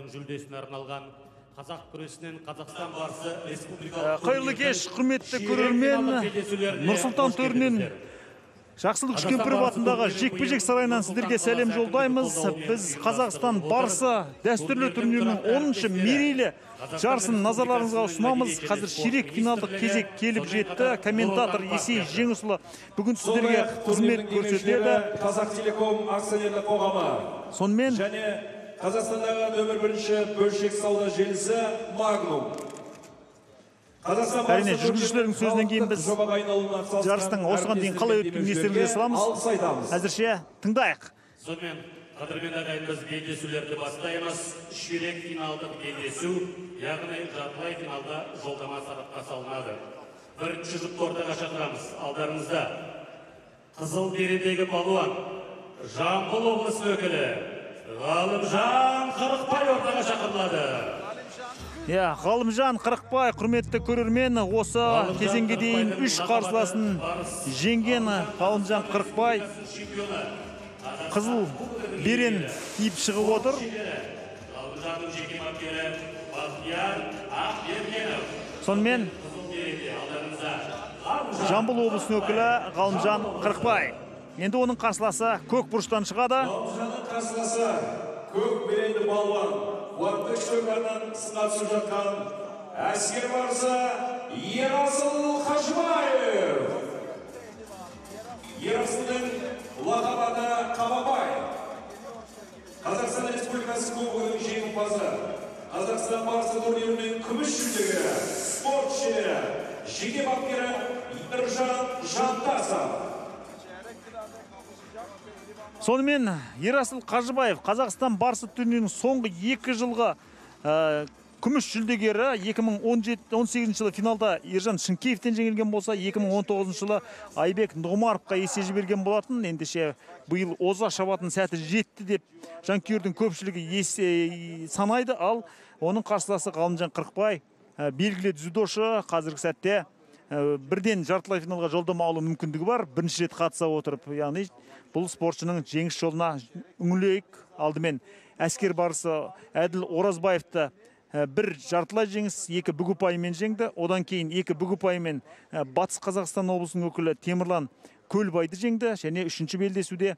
жүлдесіне арналған қазақ күресінен Қазақстан барысы республикалық қайырлы кеш, құрметті көрермен. Нұрсұлтан төрінен Жақсылық Үшкемпіров атындағы жекпе-жек сарайынан сіздерге сәлем жолдаймыз. Біз Қазақстан барысы дәстүрлі турнирінің 10-шы мерейлі жарысын назарларыңызға ұсынамыз. Қазір ширек финалдық кезек келіп жетті. Комментатор Есей Жеңісұлы бүгін сіздерге қызмет көрсетеді. Қазақ Телеком акционерлік қоғамы. Сонымен және Қазақстандағы нөмір бірінші бөлшек сауда желісі Магнум. Әрине, жүргізушілердің сөзінен кейін біз жарыстың осыған дейін қалай өткенін естеріңізге саламыз. Әзірше тыңдайық. Сонымен, қадірмен ағайын, біз белдесулерді бастаймыз. Ширек финалдық белдесу, яғни жартылай финалда жолдама сарапқа салынады. Бірінші жұпты ортаға шақырамыз. Алдарыңызда қызыл бередегі балуан, Жамбыл облысы өкілі Ғалымжан Қырықбай ортаға шақырылады. Ғалымжан Қырықбай, құрметті көрермен, осы кезеңге дейін 3 қарсыласын жеңген Ғалымжан Қырықбай қызыл берен киіп шығып отыр. Ғалымжанның жеке бапкері Бақтияр Ақбергенов. Сонымен Жамбыл облысының өкілі Ғалымжан Қырықбай. Енді оның қарсыласы көк бұрыштан шығады. Ғалымжанның қарсыласы көк беренді балуан, қуатты шөкарынан сынға түсіп жатқан әскер барысы Ерасыл Қажыбаев. Ерасылдың лақабаты Қабабай. Қазақстан Республикасы кубогының жеңімпазы, Қазақстан барысы турнирінің күміс жүлдегері, спорт шебері, жеке бапкері Ержан Жантасов. Сонымен Ерасыл Қажыбаев Қазақстан барысы турнирінің соңғы 2 жылғы күміс жүлдегері. 2018 жылы финалда Ержан Шынкеевтен жеңілген болса, 2019 жылы Айбек Нұғымаровқа есе жіберген болатын. Ендеше бұйыл оза шабатын сәті жетті деп жанкүйердің көпшілігі санайды. Ал оның қарсыласы Ғалымжан Қырықбай, белгілі дзюдошы, қазіргі сәтте бірден жартылай финалға жолдама алу мүмкіндігі бар. Бірінші рет қатыса отырып, яғни бұл спортшының жеңіс жолына үңілейік. Алдымен әскер барысы Әділ Оразбаевты бір жартылай жеңіс, 2 бүк ұпайымен жеңді. Одан кейін 2 бүк ұпайымен Батыс Қазақстан облысының өкілі Темірлан Көлбайды жеңді. Және 3-ші белдесуде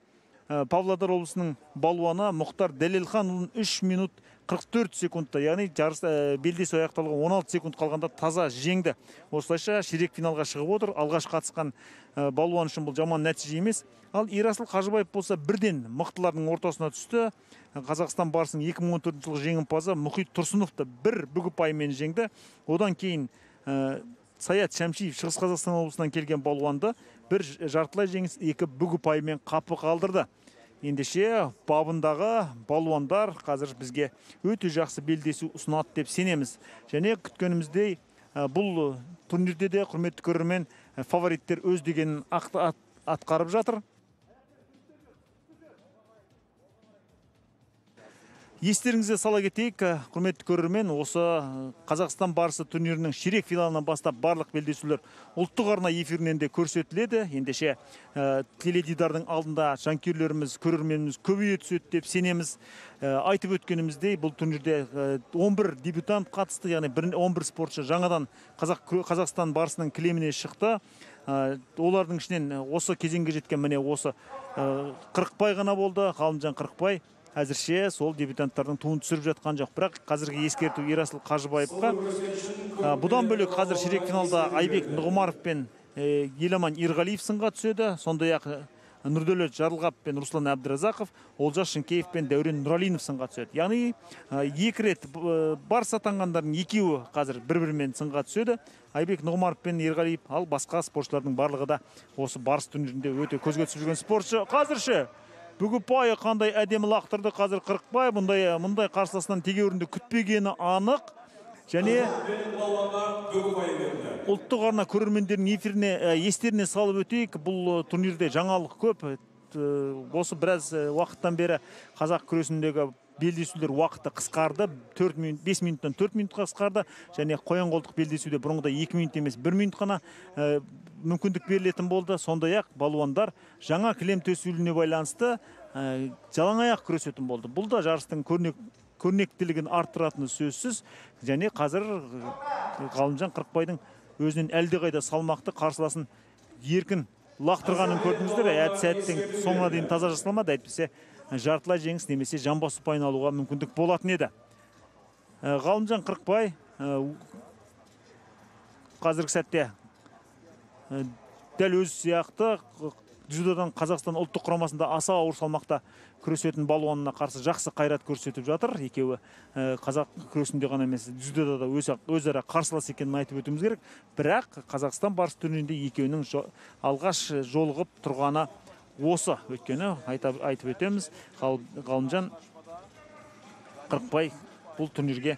Павлодар облысының балуаны Мұхтар Дәлелханұлын 3 минут 44 секундта, яғни жарыс белдесу аяқталған 16 секунд қалғанда таза жеңді. Осылайша ширек финалға шығып отыр. Алғаш қатысқан балуан үшін бұл жаман нәтиже емес. Ал Ерасыл Қажыбаев болса бірден мықтылардың ортасына түсті. Қазақстан барысының 2014 жылғы жеңімпазы Мұхит Тұрсыновты 1 бүк ұпайымен жеңді. Одан кейін Саят Шәмшиев Шығыс Қазақстан облысынан келген балуанды бір жартылай жеңіс 2 бүк ұпайымен қапы қалдырды. Ендеше бабындағы балуандар қазір бізге өте жақсы белдесу ұсынады деп сенеміз. Және күткеніміздей бұл турнирде де құрметті көрермен фавориттер өз дегенін атқарып жатыр. Естеріңізге сала кетейік, құрметті көрермен, осы Қазақстан барысы турнирінің ширек финалынан бастап барлық белдесулер ұлттық арна эфирінен де көрсетіледі. Ендеше теледидардың алдында жанкүйерлеріміз, көрерменіміз көбейе түседі деп сенеміз. Айтып өткеніміздей, бұл турнирде 11 дебютант қатысты, яғни 11 спортшы жаңадан Қазақстан барысының кілеміне шықты. Олардың ішінен осы кезеңге жеткен міне осы Қырықбай ғана болды, Ғалымжан Қырықбай. Әзірше сол дебютанттардың туын түсіріп жатқан жоқ. Бірақ қазіргі ескерту Ерасыл Қажыбаевқа. Бұдан бөлек қазір ширек финалда Айбек Нұғымаров пен Еламан Ерғалиев сынға түседі. Сондай-ақ Нұрдәулет Жарылғап пен Руслан Әбдіразақов, Олжас Шынкеев пен Дәурен Нұралинов сынға түседі. Яғни 2 рет барыс атанғандардың екеуі қазір бір-бірімен сынға түседі. Айбек Нұғымаров пен Ерғалиев, ал басқа спортшылардың барлығы да осы барыс турнирінде өте көзге түсіп жүрген спортшы. Қазірше бүк ұпайы қандай әдемі лақтырды қазір Қырықбай. Мұндай қарсыласынан тегеурінді күтпегені анық. Және ұлттық арна көрермендердің естеріне салып өтейік. Бұл турнирде жаңалық көп. Осы біраз уақыттан бері қазақ күресіндегі белдесулер уақыты қысқарды. 5 минуттан 4 минутқа қысқарды. Және қоян қолтық белдесуде бұрынғыда 2 минут емес 1 минут қана мүмкіндік берілетін болды. Сондай-ақ балуандар жаңа кілем төсеуіліне байланысты жалаңаяқ күресетін болды. Бұл да жарыстың көрнек көрнектілігін арттыратыны сөзсіз. Және қазір Ғалымжан Қырықбайдың өзінен әлдеқайда салмақты қарсыласын еркін лақтырғанын көрдіңіздер. Сәттің соңына дейін таза жасалмады, әйтпесе жартылай жеңіс немесе жамбас ұпайын алуға мүмкіндік болатын еді. Ғалымжан Қырықбай қазіргі сәтте дәл өз сияқты дзюдодан Қазақстан ұлттық құрамасында аса ауыр салмақта күресетін балуанына қарсы жақсы қайрат көрсетіп жатыр. Екеуі қазақ күресінде ғана емес, дзюдода да өзара қарсылас екенін айтып өтуіміз керек. Бірақ Қазақстан барыс турнирінде екеуінің алғаш жолығып тұрғаны осы. Өйткені айтып өтеміз, Ғалымжан Қырықбай бұл турнирге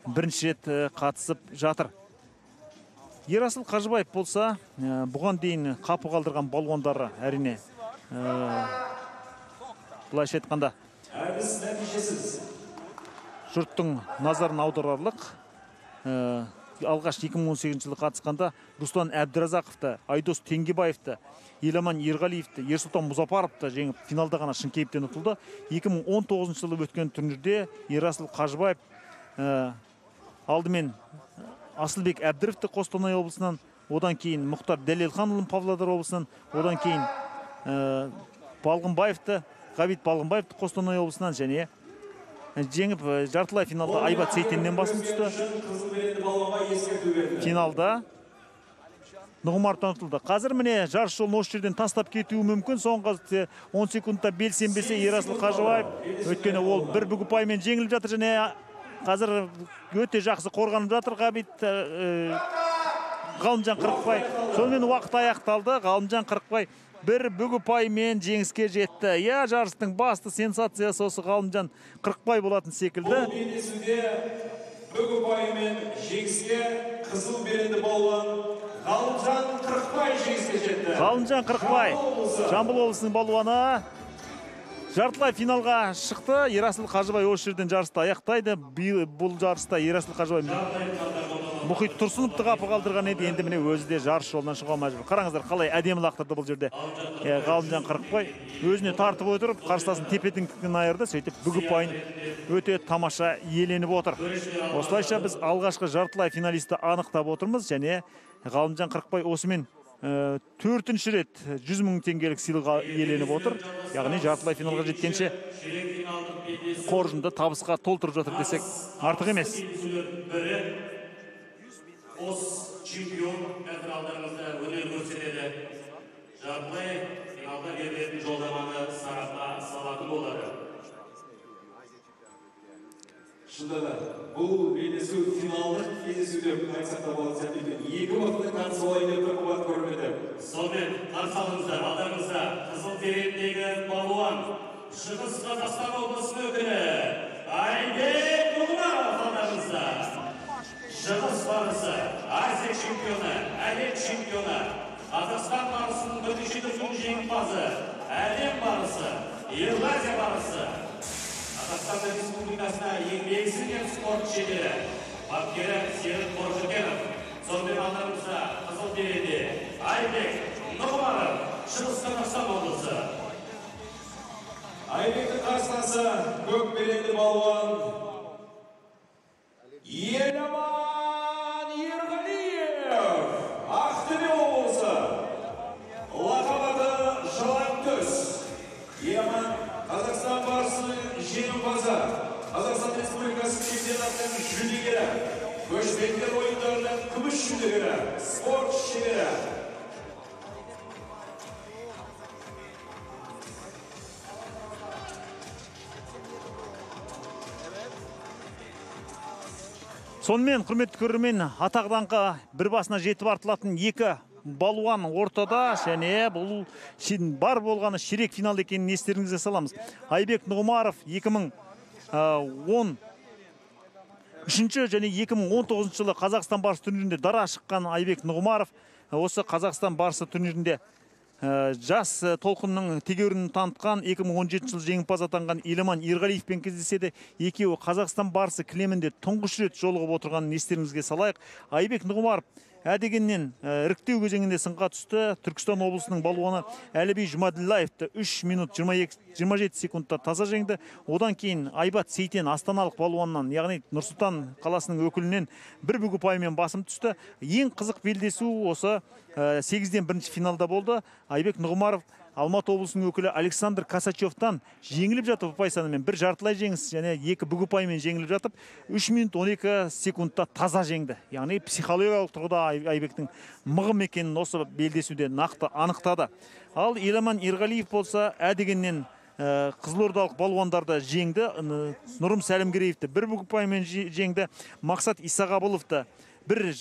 бірінші рет қатысып жатыр. Ерасыл Қажыбаев болса, бұған дейін қапы қалдырған балуандары әрине былайша айтқанда жұрттың назарын аударарлық. Алғаш 2018 жылы қатысқанда Руслан Әбдіразақовты, Айдос Теңгебаевты, Еламан Ерғалиевті, Ерсұлтан Мұзапаровты жеңіп финалда ғана Шынкеевтен ұтылды. 2019 жылы өткен турнирде Ерасыл Қажыбаев алдымен Асылбек Әбдіровті Қостанай облысынан, одан кейін Мұхтар Дәлелханұлын Павлодар облысынан, одан кейін Ғабит Балғынбаевты Қостанай облысынан және жеңіп жартылай финалда Айбат Сейтеннен басым түсті. Финалда Нұғымаровтан ұтылды. Қазір міне жарыс жолын осы жерден тастап кетуі мүмкін. Соңғы 10 секундта белсенбесе Ерасыл Қажыбаев, өйткені ол бір бүк ұпаймен жеңіліп жатыр және қазір өте жақсы қорғанып жатыр Ғалымжан Қырықбай. Сонымен уақыт аяқталды. Ғалымжан Қырықбай бір бүк ұпаймен жеңіске жетті. Жарыстың басты сенсациясы осы Ғалымжан Қырықбай болатын секілді. Бұл белдесуде бүк ұпаймен жеңіске қызыл беренді балуан Ғалымжан Қырықбай жеңіске жетті. Ғалымжан Қырықбай, Жамбыл облысының балуаны жартылай финалға шықты. Ерасыл Қажыбай осы жерден жарысты аяқтайды. Бұл жарыста Ерасыл Қажыбай Мұхит Тұрсыновты қапы қалдырған еді. Енді міне өзі де жарыс жолынан шығуға мәжбүр. Қараңыздар, қалай әдемі лақтырды бұл жерде. Ғалымжан Қырықбай өзіне тартып отырып, қарсыласын тепе-теңдіктен айырды. Сөйтіп бүк ұпайын өте тамаша иеленіп отыр. Осылайша біз алғашқы жартылай финалисті анықтап отырмыз және Ғалымжан Қырықбай осымен 4-ші рет 100 000 теңгелік сыйлыққа иеленіп отыр. Яғни жартылай финалға жеткенше қоржынды табысқа толтырып жатыр десек артық емес. Қос чемпион әзіралдарыңызда өнер көрсетеді. Жартылай финалда берілетін жолдаманы сарапқа салатын болады. Шынында да, бұл белдесу финалдық кездесу деп айтсақ та болады сәттейді. Екі уақытты қарсы ойын өтіп қуат көрмеді. Сонымен қарсы алыңыздар, алдарыңызда қызыл тереңдегі балуан, Шығыс Қазақстан облысының өкілі Айбек Нұғымаров алдарыңызда. Шығыс барысы, Азия чемпионы, әлем чемпионы, Қазақстан барысының бірінші дүркін жеңімпазы, әлем барысы, Еуразия барысы, Қазақстан Республикасына еңбек сіңірген спорт шебері, бапкері Серік Қожыкенов. Сонымен алдарыңызда қызыл беренде Айбек Нұғымаров, Шығыс Қазақстан облысы. Айбекті қарсыласы көк беренді балуан Еламан Ерғалиев, Ақтөбе облысы. Лақап аты Жалаңтөс. Еламан Қазақстан барысының жеңімпазы, Қазақстан Республикасы чемпионатының жүлдегері, көшпенділер ойындарының күміс жүлдегері, спорт шебері. Сонымен, құрметті көрермен, атақ-даңқы бір басына жетіп артылатын екі балуан ортада, және бұл бар болғаны ширек финал екенін естеріңізге саламыз. Айбек Нұғымаров 2013 және 2019 жылы Қазақстан барысы турнирінде дара шыққан Айбек Нұғымаров осы Қазақстан барысы турнирінде жас толқынның тегеурінін танытқан 2017 жылы жеңімпаз атанған Еламан Ерғалиевпен кездеседі. Екеуі Қазақстан барысы кілемінде тұңғыш рет жолығып отырғанын естеріңізге салайық. Айбек Нұғымаров әдегеннен іріктеу кезеңінде сынға түсті. Түркістан облысының балуаны Әліби Жұмаділлаевты 3 минут 27 секундта таза жеңді. Одан кейін Айбат Сейтен астаналық балуаннан, яғни Нұрсұлтан қаласының өкілінен бір бүк ұпаймен басым түсті. Ең қызық белдесу осы 8-ден бірінші финалда болды. Айбек Нұғымаров Алматы облысының өкілі Александр Касачевтан жеңіліп жатып ұпай санымен бір жартылай жеңіс және 2 бүк ұпаймен жеңіліп жатып 3 минут 12 секундта таза жеңді. Яғни психологиялық тұрғыда Айбектің мығым екенін осы белдесуде нақты анықтады. Ал Еламан Ерғалиев болса әдегеннен қызылордалық балуандарды жеңді. Нұрым Сәлімгереевті бір бүк ұпаймен жеңді. Мақсат Исағабыловты бір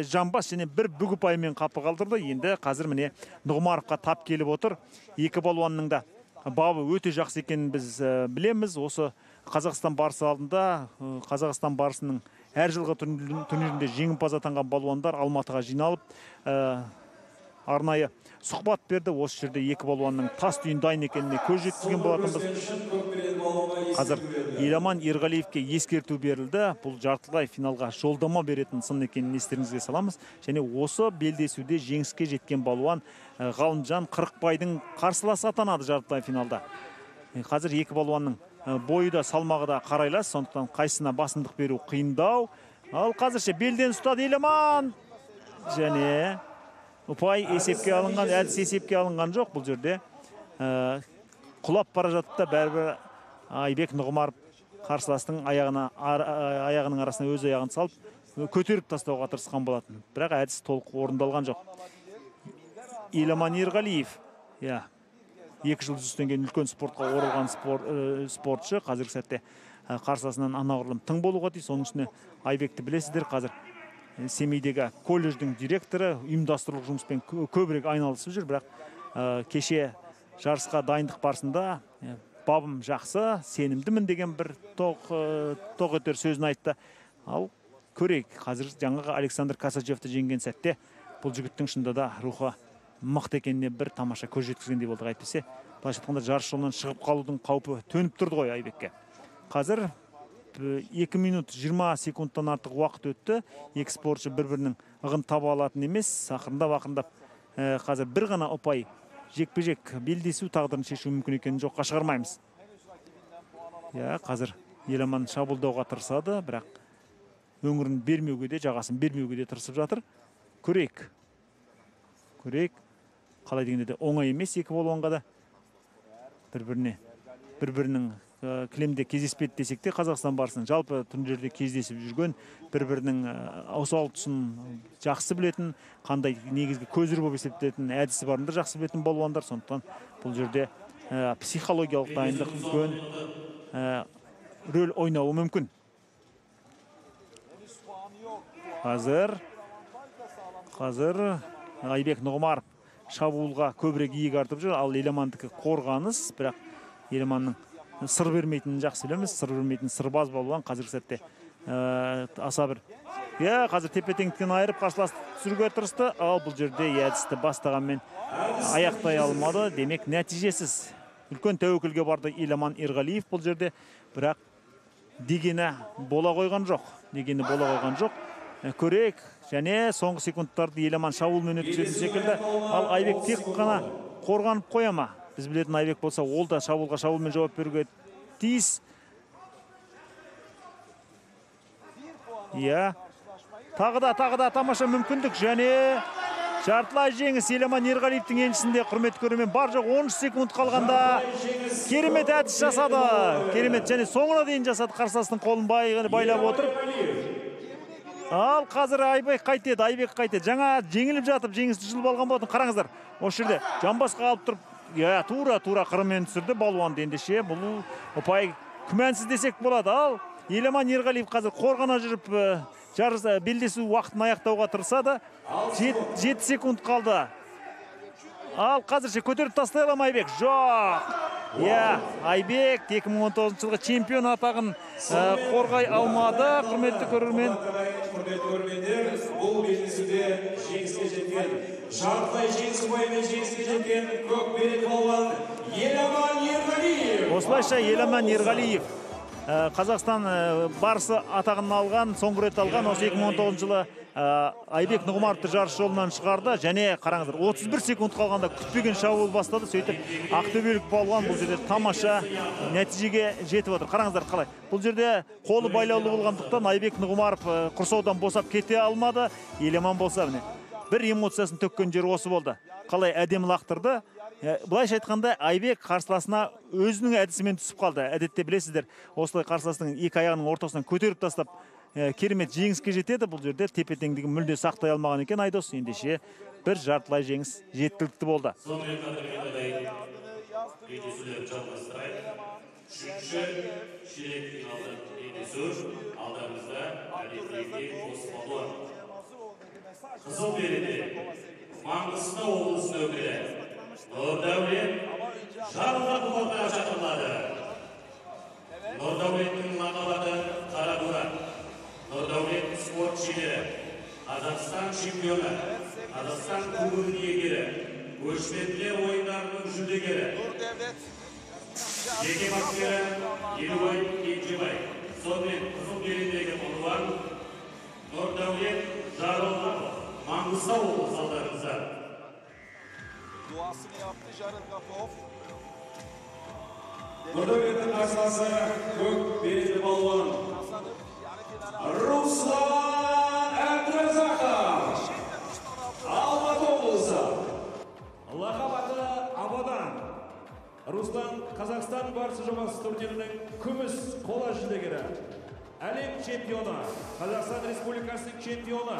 жамбас және бір бүк ұпаймен қапы қалдырды. Енді қазір міне Нұғымаровқа тап келіп отыр. Екі балуанның да бабы өте жақсы екенін біз білеміз. Осы Қазақстан барысы алдында Қазақстан барысының әр жылғы турнирінде жеңімпаз атанған балуандар Алматыға жиналып арнайы сұхбат берді. Осы жерде екі балуанның тас түйін дайын екеніне көз жеткізген болатынбыз. Қазір Еламан Ерғалиевке ескерту берілді. Бұл жартылай финалға жолдама беретін сын екенін естеріңізге саламыз. Және осы белдесуде жеңіске жеткен балуан Ғалымжан Қырықбайдың қарсыласы атанады жартылай финалда. Қазір екі балуанның бойы да салмағы да қарайлас, сондықтан қайсына басымдық беру қиындау. Ал қазірше белден ұстады Еламан. Және ұпай есепке алынған, әдіс есепке алынған жоқ. Бұл жерде құлап бара жатты да бәрібір Айбек Нұғымаров қарсыластың аяғының арасына өз аяғын салып көтеріп тастауға тырысқан болатын. Бірақ әдіс толық орындалған жоқ. Еламан Ерғалиев, 2 жыл жүзден кейін үлкен спортқа оралған спортшы, қазіргі сәтте қарсыласынан анағұрлым тың болуға тиіс. Соның үстіне Айбекті білесіздер, қазір Семейдегі колледждің директоры, ұйымдастырылық жұмыспен көбірек айналысып жүр. Бірақ кеше жарысқа дайындық барысында бабым жақсы, сенімдімін деген бір тоқ өтер сөзін айтты. Ал көрейік, қазір жаңағы Александр Касачевті жеңген сәтте бұл жігіттің шынында да рухы мықты екеніне бір тамаша көз жеткізгендей болдық. Әйтпесе, былайша айтқанда жарыс жолынан шығып қалудың қаупі төніп тұрды ғой Айбекке. Қазір 2 минут 20 секундтан артық уақыт өтті. Екі спортшы бір-бірінің ығын таба алатын емес. Ақырындап қазір бір ғана ұпай жекпе-жек белдесу тағдырын шешу мүмкін екенін жоққа шығармаймыз. Қазір Еламан шабуылдауға тырысады, бірақ өңірін бермеуге де, жағасын бермеуге де тырысып жатыр. Көрейік. Қалай дегенде де оңай емес екі балуанға да. Бір-бірінің кілемде кездеспеді десек те, Қазақстан барысының жалпы турнирде кездесіп жүрген, бір-бірінің осал тұсын жақсы білетін, қандай негізгі көзір болып есептелетін әдісі барында жақсы білетін балуандар. Сондықтан бұл жерде психологиялық дайындық үлкен рөл ойнауы мүмкін. Қазір Айбек Нұғымаров шабуылға көбірек иек артып жүр, ал Еламандікі қорғаныс, бірақ Еламанның сыр бермейтінін жақсы білеміз. Сыр бермейтін сырбаз балуан қазіргі сәтте аса бір. Қазір тепе-теңдіктен айырып қарсыласты түсіруге тырысты. Ал бұл жерде әдісті бастағанмен аяқтай алмады. Демек нәтижесіз. Үлкен тәуекелге барды Еламан Ерғалиев бұл жерде, бірақ дегені бола қойған жоқ. Көрейік. Және соңғы секундтарды Еламан шабуылмен өткізетін секілді. Ал Айбек тек қана қорғанып қоя ма? Біз білетін Айбек болса, ол да шабуылмен жауап беруге тиіс. Тағы да тамаша мүмкіндік. Және жартылай жеңіс Еламан Ерғалиевтің еншісінде. Құрметті көрермен, бар жоқ 13 секунд қалғанда керемет әдіс жасады. Керемет, және соңына дейін жасады. Қарсыластың қолын байлап отыр. Ал қазір Айбек қайтеді. Жаңа жеңіліп жатып, жеңісті жұлып алған болатын. Қараңыздар, осы жерде жамбасқа алып тұрып, тура қырымен түсірді балуанды. Ендеше бұл ұпай күмәнсіз десек болады. Ал Еламан Ерғалиев қазір қорғана жүріп жарыс белдесу уақытын аяқтауға тырысады. 7 секунд қалды. Ал қазірше көтеріп тастай ала ма Айбек? Жоқ. Айбек 2019 жылғы чемпион атағын қорғай алмады. Құрметті көрермендер, бұл белдесуде жеңіске жеткен, жартылай жеңіс ұпайымен жеңіске жеткен көк белек балуан Еламан Ерғалиев. Осылайша Еламан Ерғалиев Қазақстан барысы атағын алған, соңғы рет алған, осы 2019 жылы Айбек Нұғымаровты жарыс жолынан шығарды, және қараңыздар 31 секунд қалғанда күтпеген шабуыл бастады. Сөйтіп ақтөбелік балуан бұл жерде тамаша нәтижеге жетіп отыр. Қараңыздар қалай. Бұл жерде қолы байлаулы болғандықтан Айбек Нұғымаров құрсаудан босап кете алмады. Еламан болса міне бір эмоциясын төккен жері осы болды. Қалай әдемі лақтырды. Былайша айтқанда Айбек қарсыласына өзінің әдісімен түсіп қалды. Әдетте білесіздер, осылай қарсыластың екі аяғының ортасынан көтеріп тастап керемет жеңіске жетеді. Бұл жерде тепе-теңдігін мүлде сақтай алмаған екен Айдос. Ендеше бір жартылай жеңіс жеткілікті болды. Сонымен қатар кездесулер жалғастырайық. Үшінші ширек финалдық кездесу алдымызда әдеттегі қос балуан. Қызыл береде Маңғыстау облысының өкілі Нұрдәулет Жарылғапов ортаға шақырылады. Нұрдәулеттің лақабаты Қарабура. Нұрдәулет спорт шебері, Қазақстан чемпионы, Қазақстан кубогының иегері, көшпенділер ойындарының жүлдегері. Жеке бапкері Елубай Кенжебай. Сонымен қызыл бередегі балуан Нұрдәулет Жарылғапов. Маңғыстау облысы алдарыңызда. Duasını yaptı Jarılgapov. Nurdavlet'in karşılası kök bereli balvan Ruslan Abdurazakov. Алматы облысы. Лақап аты Абадан. Ruslan Қазақстан барысы жобасы турнирінің күміс қола жүлдегері. Әлем чемпионы, Қазақстан Республикасының чемпионы,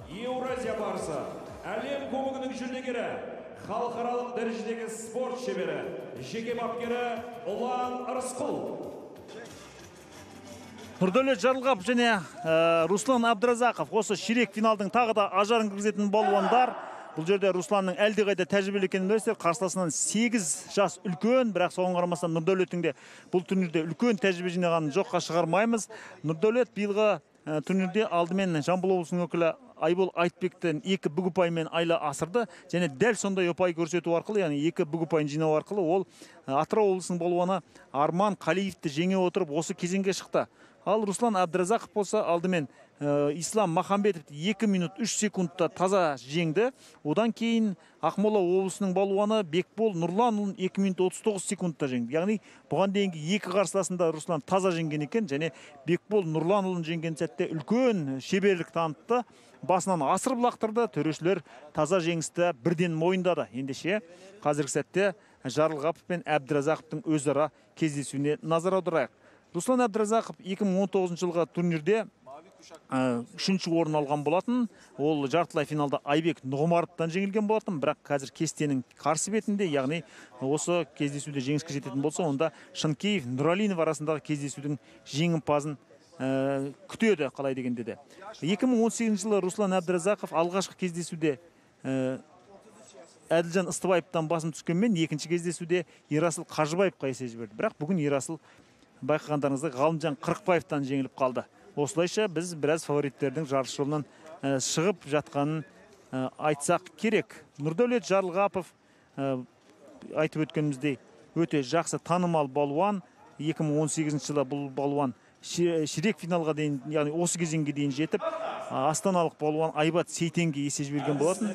Еуразия барысы, әлем кубогының жүлдегері, халықаралық дәрежедегі спорт шебері, жеке бапкері Ұлан Рысқұл. Нұрдәулет Жарылғапов және Руслан Абдразақов осы ширек финалдың тағы да ажарын кіргізетін балуандар. Бұл жерде Русланның әлдеқайда тәжірибелі екенін білесіздер. Қарсыласынан 8 жас үлкен, бірақ соған қарамастан Нұрдәулеттің де бұл турнирде үлкен тәжірибе жинағанын жоққа шығармаймыз. Нұрдәулет биылғы турнирде алдымен Жамбыл облысының өкілі Айбол Айтбектен 2 бүк ұпаймен айла асырды, және дәл сондай ұпай көрсету арқылы, яғни 2 бүк ұпайын жинау арқылы ол Атырау облысының балуаны Арман Қалиевті жеңе отырып осы кезеңге шықты. Ал Руслан Абдразақов болса алдымен Ислам Махамбетовті 2 минут 3 секундта таза жеңді. Одан кейін Ақмола облысының балуаны Бекбол Нұрланұлын 2 минут 39 секундта жеңді. Яғни бұған дейінгі екі қарсыласында Руслан таза жеңген екен, және Бекбол Нұрланұлын жеңген сәтте үлкен шеберлік танытты. Басынан асырып лақтырды, төрешілер таза жеңісті бірден мойындады. Ендеше қазіргі сәтте Жарылғапов пен Абдразақовтың өзара кездесуіне назар аударайық. Руслан Абдразақов 2019 жылғы турнирде 3-ші орын алған болатын. Ол жартылай финалда Айбек Нұғымаровтан жеңілген болатын, бірақ қазір кестенің қарсы бетінде, яғни осы кездесуде жеңіске жететін болса, онда Шынкеев Нұралинов арасындағы кездесудің жеңімпазын күтеді, қалай дегенде де. 2018 жылы Руслан Абдразақов алғашқы кездесуде Әділжан Ыстыбаевтан басым түскенмен, екінші кездесуде Ерасыл Қажыбаевқа есе жіберді. Бірақ бүгін Ерасыл, байқағандарыңызда, Ғалымжан Қырықбаевтан жеңіліп қалды. Осылайша біз біраз фавориттердің жарыс жолынан шығып жатқанын айтсақ керек. Нұрдәулет Жарылғапов, айтып өткеніміздей, өте жақсы танымал балуан. 2018 жылы бұл балуан ширек финалға дейін, яғни осы кезеңге дейін жетіп, астаналық балуан Айбат Сейтенге есе жіберген болатын.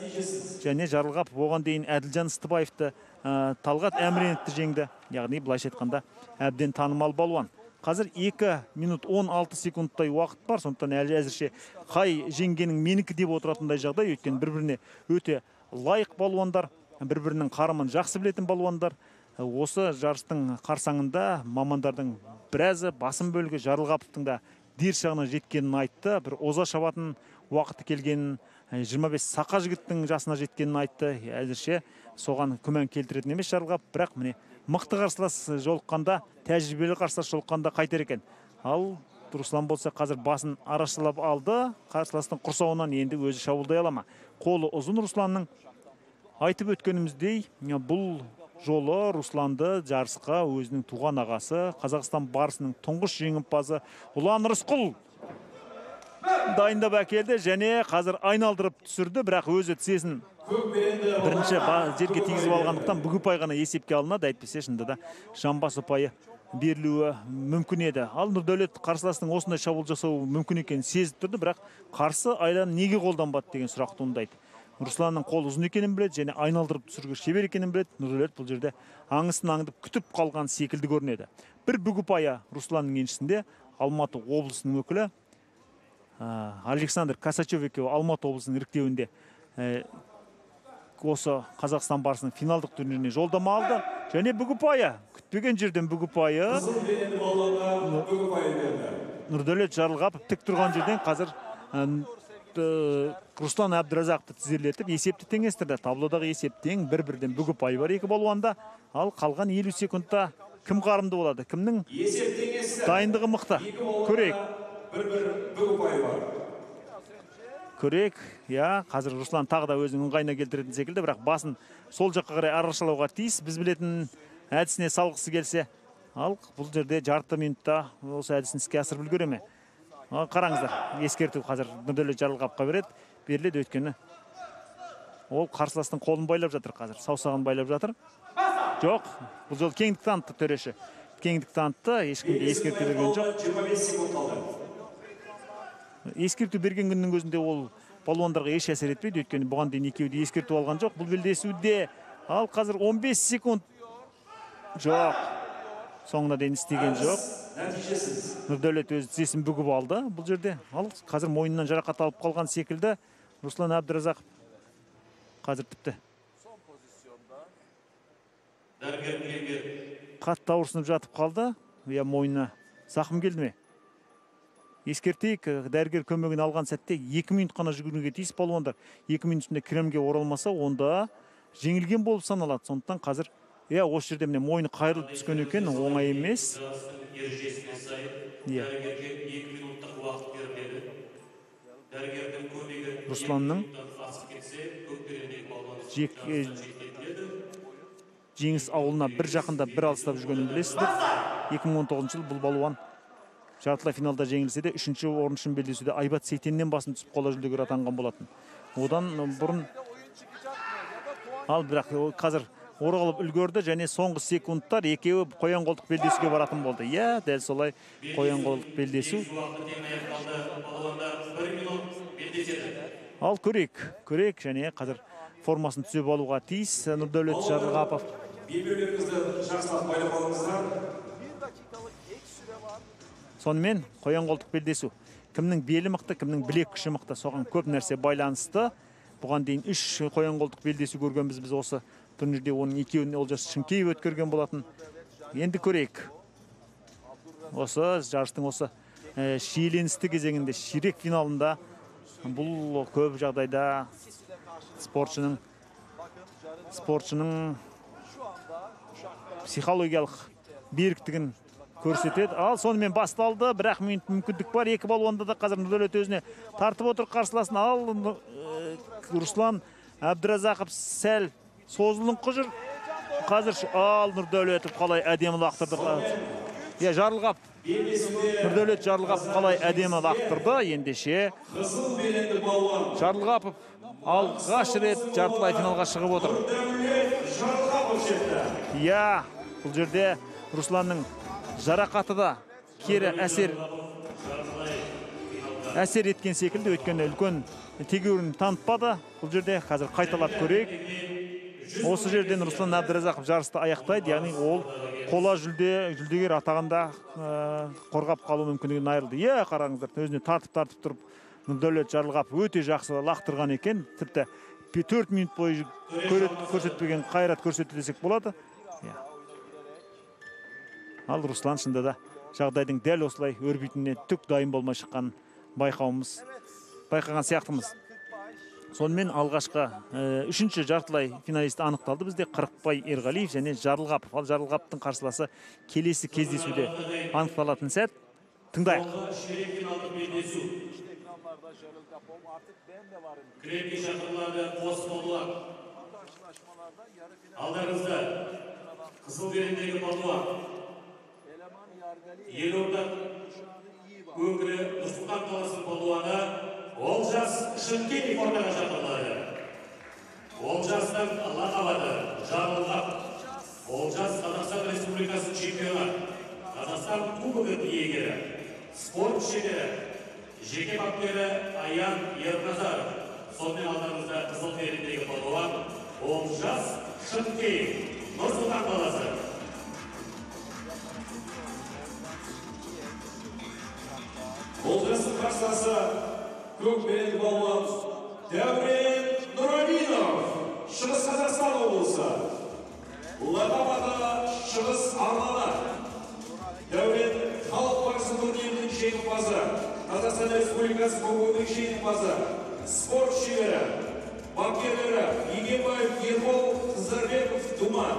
Және Жарылғапов оған дейін Әділжан Ыстыбаевты, Талғат Әміреновті жеңді. Яғни былайша айтқанда әбден танымал балуан. Қазір 2 минут 16 секундтай уақыт бар, сондықтан әзірше қай жеңгенің менікі деп отыратындай жағдай, өйткені бір-біріне өте лайық балуандар, бір-бірінің қарымын жақсы білетін балуандар. Осы жарыстың қарсаңында мамандардың біразы басым бөлігі Жарылғаповтың да дер шағына жеткенін айтты. Бір оза шабатын уақыты келгенін, 25 сақа жігіттің жасына жеткенін айтты. Әзірше соған күмән келтіретін емес Жарылғапов, бірақ міне мықты қарсылас жолыққанда, тәжірибелі қарсылас жолыққанда қайтер екен. Ал Руслан болса қазір басын арашалап алды, қарсыластың құрсауынан енді өзі шабуылдай ала ма? Қолы ұзын Русланның. Айтып өткеніміздей, бұл жолы Русланды жарысқа өзінің туған ағасы, Қазақстан барысының тұңғыш жеңімпазы Ұлан Рысқұл дайындап әкелді, және қазір айналдырып түсірді, бірақ өзі тізесін бірінші жерге тигізіп алғандықтан бүк ұпай ғана есепке алынады. Әйтпесе шынында да жамбас ұпайы берілуі мүмкін еді. Ал Нұрдәулет қарсыласының осындай шабуыл жасауы мүмкін екенін сезіп тұрды, бірақ қарсы айланы неге қолданбады деген сұрақ туындайды. Русланның қолы ұзын екенін біледі және айналдырып түсіруге шебер екенін біледі. Нұрдәулет бұл жерде аңысын аңдып күтіп қалған секілді көрінеді. Бір бүгіпайы Русланның еншісінде Алматы облысының өкілі Александр Косачев екеуі Алматы облысының іріктеуінде осы Қазақстан барысының финалдық турниріне жолдама алды. Және бүгіпайы, күтпеген жерден бүгіпайы Нұрдәулет Жарылғапов тік тұрған жерден қазір Руслан Әбдіразақты тізерлетіп есепті теңестірді. Таблодағы есеп тең, бір-бірден бүгіпайы бар екі балуанда. Ал қалған 50 секундта кім қарымды болады? Кімнің дайындығы мықты? Көрейік. Бүгіпайы бар. Көрейік. Қазір Руслан тағы да өзінің ыңғайына келтіретін секілді, бірақ басын сол жаққа қарай арашалауға тиіс. Біз білетін әдісіне салғысы келсе, ал бұл жерде жарты минутта осы әдісін іске асырып үлгере ме? Қараңыздар, ескерту қазір Нұрдәулет Жарылғапқа беріледі, өйткені ол қарсыластың қолын байлап жатыр қазір, саусағын байлап жатыр. Жоқ, бұл жол кеңдік танытты төреші. Кеңдік танытты, ешкімге ескерту берген жоқ. 25 секунд қалды. Ескерту берген күннің өзінде ол балуандарға еш әсер етпейді, өйткені бұған дейін екеуі де ескерту алған жоқ. Бұл белдесуде ал қазір 15 секунд. Жоқ. Соңына дейін істеген жоқ. Нұрдәулет өзі тізесін бүгіп алды бұл жерде. Ал қазір мойнынан жарақат алып қалған секілді Руслан Әбдіразақов. Қазір тіпті қатты ауырсынып жатып қалды. Мойнына зақым келді ме? Ескертейік, дәрігер көмегін алған сәтте 2 минут қана жүгіруге тиіс балуандар. 2 минут ішінде кремге оралмаса, онда жеңілген болып саналады. Сондықтан қазір осы жерде міне мойны қайырылып түскен екен, оңай емес. Русланның Жеңіс ауылына бір жақында бір алыстап жүргенін білесіздер. 2019 жыл бұл балуан жартылай финалда жеңілсе де, 3-ші орын үшін белдесуде Айбат Сейтеннен басын түсіп қола жүлдегер атанған болатын. Одан бұрын ал бірақ қазір оралып үлгерді және соңғы секундтар екеуі қоян қолтық белдесуге баратын болды. Дәл солай қоян қолтық белдесу. Ал көрейік және қазір формасын түзеп алуға тиіс Нұрдәулет Жарылғапов. Белбеулеріңізді жақсылап байлап алыңыздар. Сонымен қоян қолтық белдесу. Кімнің белі мықты, кімнің білек күші мықты, соған көп нәрсе байланысты. Бұған дейін 3 қоян қолтық белдесу көргенбіз біз осы турнирде, оның екеуін Олжас Шынкеев өткерген болатын. Енді көрейік. Осы жарыстың осы шиеленісті кезеңінде, ширек финалында бұл көп жағдайда спортшының психологиялық беріктігін көрсетеді. Ал сонымен басталды, бірақ мүмкіндік бар. Екі балуанда да қазір Нұрдәулет өзіне тартып отыр қарсыласын. Ал Руслан Әбдіразақов сәл созылыңқы жүр. Қазір ал Нұрдәулетов қалай әдемі лақтырды. Жарылғап. Нұрдәулет Жарылғапов қалай әдемі лақтырды. Ендеше Жарылғапов алғаш рет жартылай финалға шығып отыр. Бұл жерде Русланның жарақаты да кері әсер еткен секілді, өйткені үлкен тегеурін танытпады. Бұл жерде қазір қайталап көрейік. Осы жерден Руслан Әбдіразақов жарысты аяқтайды, яғни ол қола жүлдегер атағанда қорғап қалу мүмкіндігінен айырылды. Қараңыздар, өзіне тартып тұрып Нұрдәулет Жарылғапов өте жақсы лақтырған екен. Тіпті 4 минут бойы көрсетпеген қайрат көрсетті десек болады. Ал Руслан шында да жағдайдың дәл осылай өрбейтініне түк дайын болмай шыққан байқаған сияқтымыз. Сонымен алғашқы 3-ші жартылай финалисті анықталды. Бізде Қырықбай Ерғалиев және Жарылғапов. Ал Жарылғаповтың қарсыласы келесі кездесуде анықталатын сәт. Тыңдайық. Кремге шақырылады қос балуан. Алдарыңызда қызыл белендегі балуан. Елорда өңірі Нұр-Сұлтан қаласының балуаны Олжас Шынкеев ортаға шақырылады. Олжастың лақабы Жарылғапов. Олжас Қазақстан Республикасының чемпионы. Қазақстан кубогының иегері, спорт шебері, жеке бапкері Аян Ерназаров. Сонымен алдарыңызда қызыл беріндегі балуан Олжас Шынкеев, Нұр-Сұлтан қаласы. Олжастың қарсыласы көк беренді балуан Дәурен Нұралинов, Шығыс Қазақстан облысы. Латапада Шығыс Арнада. Дәурен халық барысы турнирінің жеңімпазы, Қазақстан Республикасы кубогының жеңімпазы, спорт шебері, бапкерлері Игенбаев Ербол, Қыздарбеков Думан.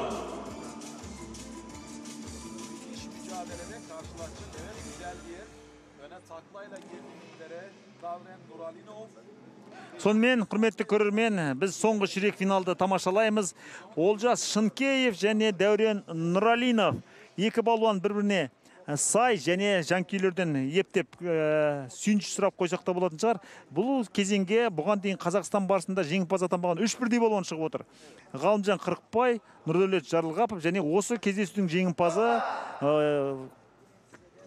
Mücadelede karşılaşacak güzel bir yer. Öne taklayla girdiklere Davren Nuralinov. Сонымен, құрметті көрермен, біз соңғы ширек финалды тамашалаймыз. Олжас Шынкеев және Дәурен Нұралинов. Екі балуан бір-біріне сай және жанкүйлерден ептеп сүйінші сұрап қойсақ та болатын шығар. Бұл кезеңге бұған дейін Қазақстан барысында жеңімпаз атанбаған 3 бірдей балуан шығып отыр. Ғалымжан Қырықбай, Нұрдәулет Жарылғапов және осы кездесудің жеңімпазы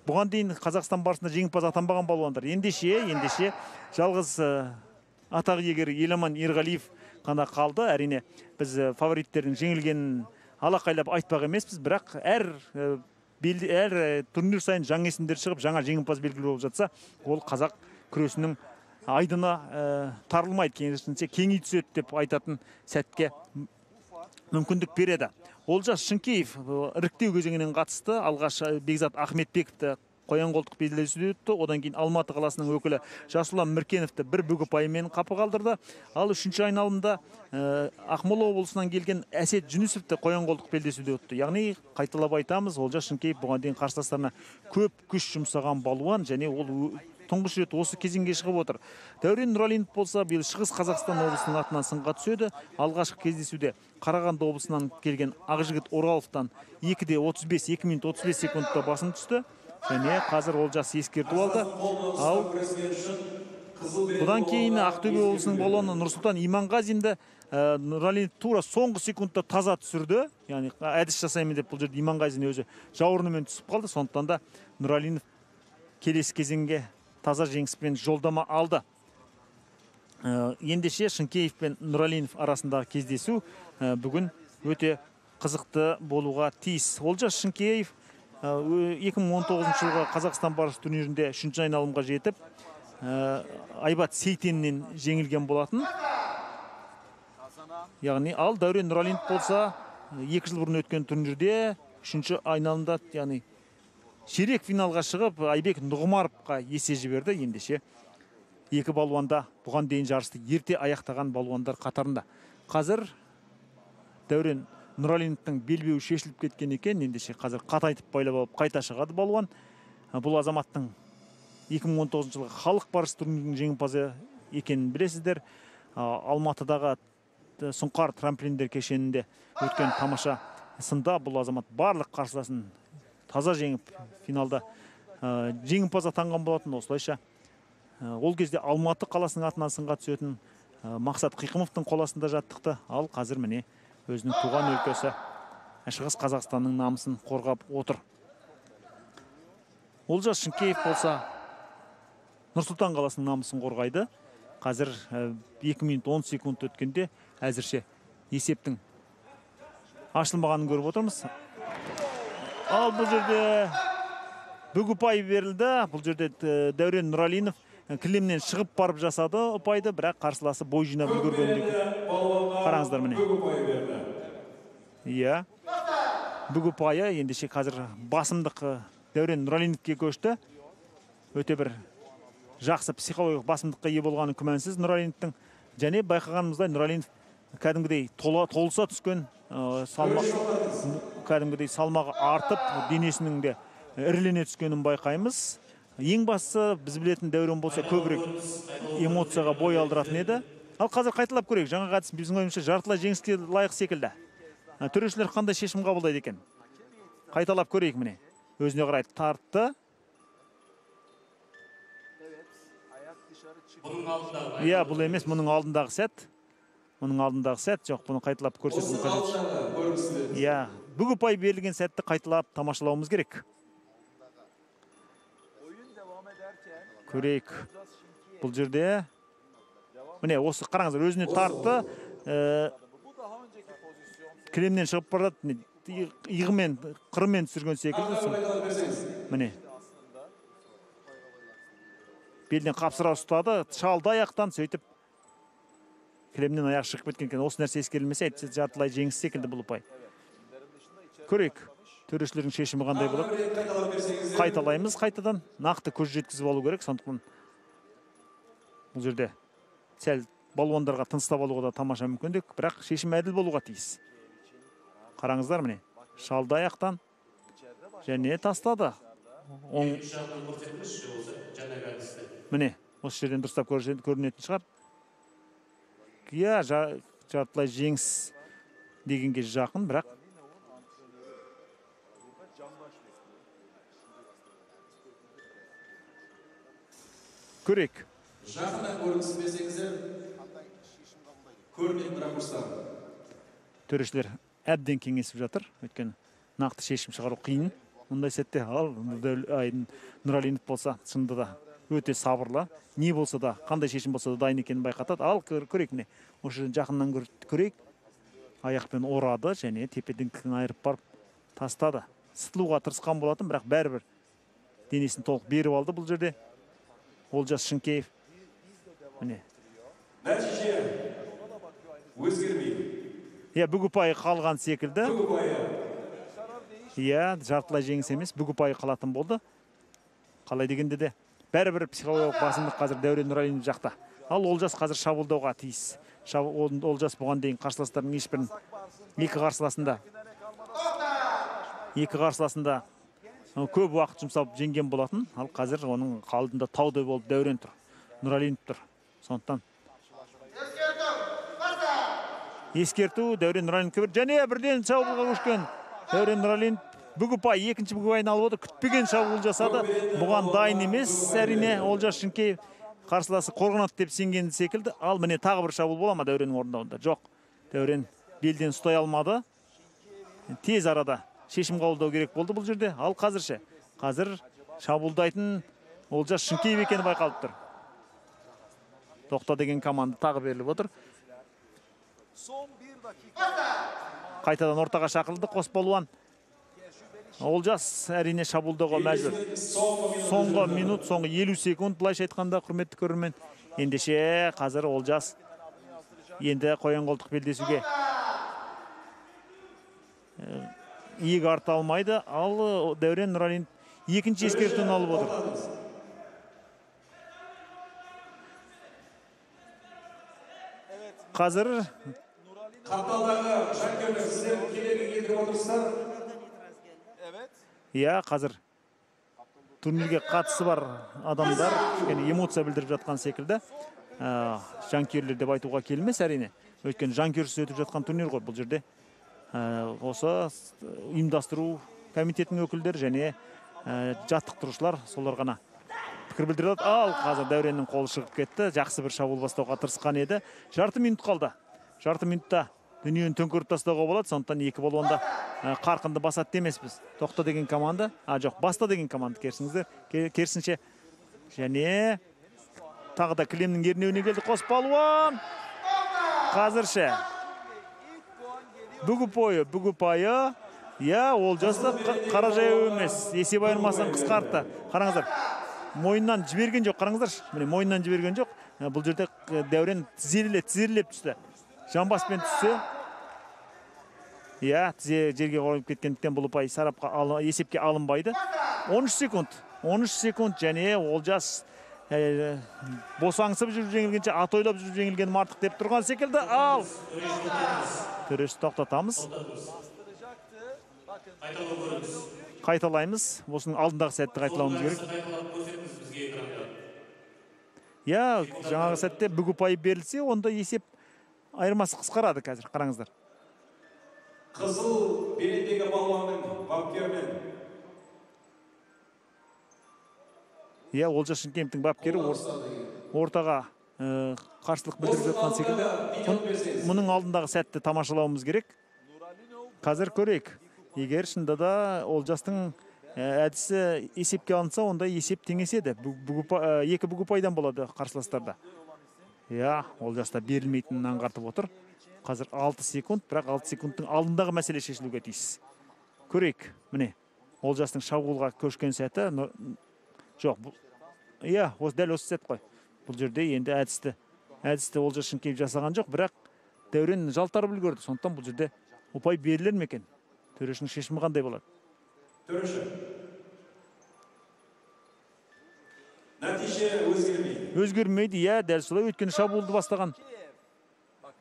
бұған дейін Қазақстан барысында жеңімпаз атанбаған балуандар. Ендеше жалғыз атақ иегері Еламан Ерғалиев қана қалды. Әрине біз фавориттердің жеңілгенін алақайлап айтпақ емеспіз, бірақ әр турнир сайын жаңа есімдер шығып, жаңа жеңімпаз белгілі болып жатса, ол қазақ күресінің айдыны тарылмайды, керісінше кеңей түседі деп айтатын сәтке мүмкіндік береді. Олжас Шынкеев іріктеу кезеңінен қатысты. Алғаш Бекзат Ахметбековті қоян-қолтық белдесуде өтті. Одан кейін Алматы қаласының өкілі Жасұлан Міркеновті бір бүгі пайымен қапы қалдырды. Ал үшінші айналымда Ақмола облысынан келген Әсет Жүнісовті қоян-қолтық белдесуде өтті. Яғни қайталап айтамыз, Олжас Шынкеев бұған дейін қарсыластарына көп күш жұмсаған балуан және ол тұңғыш рет осы кезеңге шығып отыр. Дәурен Нұралинов болса, биыл Шығыс Қазақстан облысының атынан сынға түседі. Алғашқы кездесуде Қарағанды облысынан келген Ақжігіт Ораловтан 2-де 2 минут 35 секундта басым түсті. Және қазір Олжас ескерту алды. Ал бұдан кейін Ақтөбе облысының балуаны Нұрсұлтан Иманғазинді Нұралинов тура соңғы секундта таза түсірді. Яғни әдіс жасаймын деп бұл жерде Иманғазин өзі жауырынымен түсіп қалды. Сондықтан да Нұралинов келесі кезеңге таза жеңіспен жолдама алды. Ендеше Шынкеев пен Нұралинов арасындағы кездесу бүгін өте қызықты болуға тиіс. Олжас Шынкеев 2019 жылғы Қазақстан барысы турнирінде 3-ші айналымға жетіп, Айбат Сейтеннен жеңілген болатын. Яғни ал Дәурен Нұралинов болса, 2 жыл бұрын өткен турнирде 3-ші айналымда, яғни ширек финалға шығып, Айбек Нұғымаровқа есе жіберді. Ендеше екі балуанда бұған дейін жарысты ерте аяқтаған балуандар қатарында. Қазір Дәурен Нұралиновтың белбеуі шешіліп кеткен екен. Ендеше қазір қатайтып байлап алып қайта шығады балуан. Бұл азаматтың 2019 жылғы халық барысы турнирінің жеңімпазы екенін білесіздер. Алматыдағы Сұңқар трамплиндер кешенінде өткен тамаша сында бұл азамат барлық қарсыласын таза жеңіп, финалда жеңімпаз атанған болатын. Осылайша ол кезде Алматы қаласының атынан сынға түсетін Мақсат Қиқымовтың қоластында жаттықты. Ал қазір міне өзінің туған өлкесі Шығыс Қазақстанның намысын қорғап отыр. Олжас Шынкеев болса Нұр-Сұлтан қаласының намысын қорғайды. Қазір 2 минут 10 секунд өткенде әзірше есептің ашылмағанын көріп отырмыз. Ал бұл жерде бүгі ұпай берілді. Бұл жерде Дәурен Нұралинов кілемнен шығып барып жасады ұпайды, бірақ қарсыласы бой жинап үлгерген. Қараңыздар міне. Иә. Бүгі ұпайы ендеше қазір басымдық Дәурен Нұралиновке көшті. Өте бір жақсы психологиялық басымдыққа ие болғаны күмәнсіз Нұралиновтың. Және байқағанымыздай Нұралинов кәдімгідей толыса түскен, кәдімгідей салмағы артып, денесінің де ірілене түскенін байқаймыз. Ең бастысы біз білетін Дәурен болса көбірек эмоцияға бой алдыратын еді. Ал қазір қайталап көрейік. Жаңа қатысым біздің ойымызша жартылай жеңіске лайық секілді. Төрешілер қандай шешім қабылдайды екен? Қайталап көрейік міне. Өзіне қарай тартты. Иә, бұл емес, мұның алдындағы сәт. Мұның алдындағы сәт жоқ, бұны қайталап көрсетуіміз қажет. Иә, бүгі ұпай берілген сәтті қайталап тамашалауымыз керек. Көрейік. Бұл жерде міне осы қараңыздар өзіне тартты. Bu daha önceki pozisyon. Кілемнен шығып барады. Иығымен, қырымен түсірген секілді. Қайталап берсеңіз. Міне. Белден қапсыра ұстады. Шалды аяқтан сөйтіп кілемнен аяқ шығып кеткен екен. Осы нәрсе ескерілмесе, әйтсе жартылай жеңіс секілді бұл ұпай. Көрейік. Төрешілердің шешімі қандай болады? Қайталап берсеңіз. Қайталаймыз қайтадан. Нақты көз жеткізіп алу керек. Сондықтан бұл жерде сәл балуандарға тыныстап алуға да тамаша мүмкіндік, бірақ шешім әділ болуға тиіс. Қараңыздар міне. Шалды аяқтан және тастады. Міне, осы жерден дұрыстап көрінетін шығар. Иә, жартылай жеңіс дегенге жақын, бірақ көрейік. Жақында көргісі берсеңіздер. Көрінетін ракурстар. Төрешілер әбден кеңесіп жатыр. Өйткені нақты шешім шығару қиын. Мұндай сәтте ал Нұралинов болса, шынында да өте сабырлы. Не болса да, қандай шешім болса да дайын екенін байқатады. Ал көрейік міне. Осы жерден жақыннан көрейік. Аяқпен орады және тепеден айырып барып тастады. Сытылуға тырысқан болатын, бірақ бәрібір денесін толық беріп алды бұл жерде. Олжас Шынкеев. Міне. Нәтиже өзгермейді. Иә, бүк ұпайы қалған секілді. Бүк ұпайы. Иә, жартылай жеңіс емес, бүк ұпайы қалатын болды. Қалай дегенде де бәрібір психологиялық басымдық қазір Дәурен Нұралинов жақта. Ал Олжас қазір шабуылдауға тиіс. Олжас бұған дейін қарсыластарының ешбірін екі қарсыласында көп уақыт жұмсап жеңген болатын. Ал қазір оның алдында таудай болып Дәурен тұр. Нұралинов тұр. Сондықтан ескерту Дәурен Нұралиновқа және бірден шабуылға көшкен Дәурен Нұралинов бүк ұпай, екінші бүк ұпайын алып отыр. Күтпеген шабуыл жасады. Бұған дайын емес, әрине Олжас Шынкеев қарсыласы қорғанады деп сенген секілді. Ал міне тағы бір шабуыл бола ма Дәуреннің орындауында? Жоқ. Дәурен белден ұстай алмады. Тез арада шешім қабылдау керек болды бұл жерде. Ал қазірше. Қазір шабуылдайтын Олжас Шынкеев екені байқалып тұр. Тоқта деген команда тағы беріліп отыр. Қайтадан ортаға шақырылды қос балуан. Олжас әрине шабуылдауға мәжбүр. Соңғы минут, соңғы 50 секунд былайша айтқанда, құрметті көрермен. Ендеше қазір Олжас енді қоян қолтық белдесуге иек арта алмайды. Ал Дәурен Нұралинов екінші ескертуін алып отыр. Қазір Қапталдағы жанкерлер сіздер келеге келтіріп отырсыздар. Иә, қазір турнирге қатысы бар адамдар эмоция білдіріп жатқан секілді. Жанкүйерлер деп айтуға келмес әрине. Өйткені жанкүйерсіз өтіп жатқан турнир ғой бұл жерде. Осы ұйымдастыру комитетінің өкілдері және жаттықтырушылар солар ғана пікір білдіреді. Ал қазір Дәуреннің қолы шығып кетті. Жақсы бір шабуыл бастауға тырысқан еді. Жарты минут қалды. Жарты минутта дүниені төңкеріп тастауға болады. Сондықтан екі балуанда қарқынды басады демеспіз. Тоқта деген команда, жоқ, баста деген команда керісінше. Және тағы да кілемнің ернеуіне келді қос балуан. Қазірше бүк ұпайы. Иә, Олжас та қара жаяу емес. Есеп айырмасын қысқартты. Қараңыздар. Мойыннан жіберген жоқ, қараңыздар. Міне мойыннан жіберген жоқ. Бұл жерде Дәурен тізерлеп түсті. Жамбаспен түссе, иә, жерге қойып кеткендіктен бұл ұпай сарапқа есепке алынбайды. 13 секунд және Олжас босаңсып жүріп жеңілгенше, атойлап жүріп жеңілген артық деп тұрған секілді. Ал төрешті тоқтатамыз. Қайталаймыз. Осының алдындағы сәтті қайталауымыз керек. Иә, жаңағы сәтте бүк ұпайы берілсе, онда есеп айырмасы қысқарады қазір, қараңыздар. Қызыл берендегі балуанның бапкерімен. Иә, Олжас Шынкеевтің бапкері ортаға қарсылық білдіріп жатқан секілді. Мұның алдындағы сәтті тамашалауымыз керек. Қазір көрейік. Егер шында да Олжастың әдісі есепке алынса, онда есеп теңеседі. Екі бүгі пайдан болады қарсыластарда. Ол жаста берілмейтінін аңғартып отыр. Қазір 6 секунд, бірақ 6 секундтың алдындағы мәселе шешілуге тиіс. Көрейік, міне, ол жастың шабуылға көшкен сәті. Жоқ, дәл осы сәт қой. Бұл жерде енді әдісті ол жас Шынкеев жасаған жоқ, бірақ Дәурен жалтарып үлгерді. Сондықтан бұл жерде ұпай берілер ме екен? Төрешінің шешімі қандай болады? Төреші. Нәтиже өзгермейді. Өзгермейді, дәл солай. Өйткені шабуылды бастаған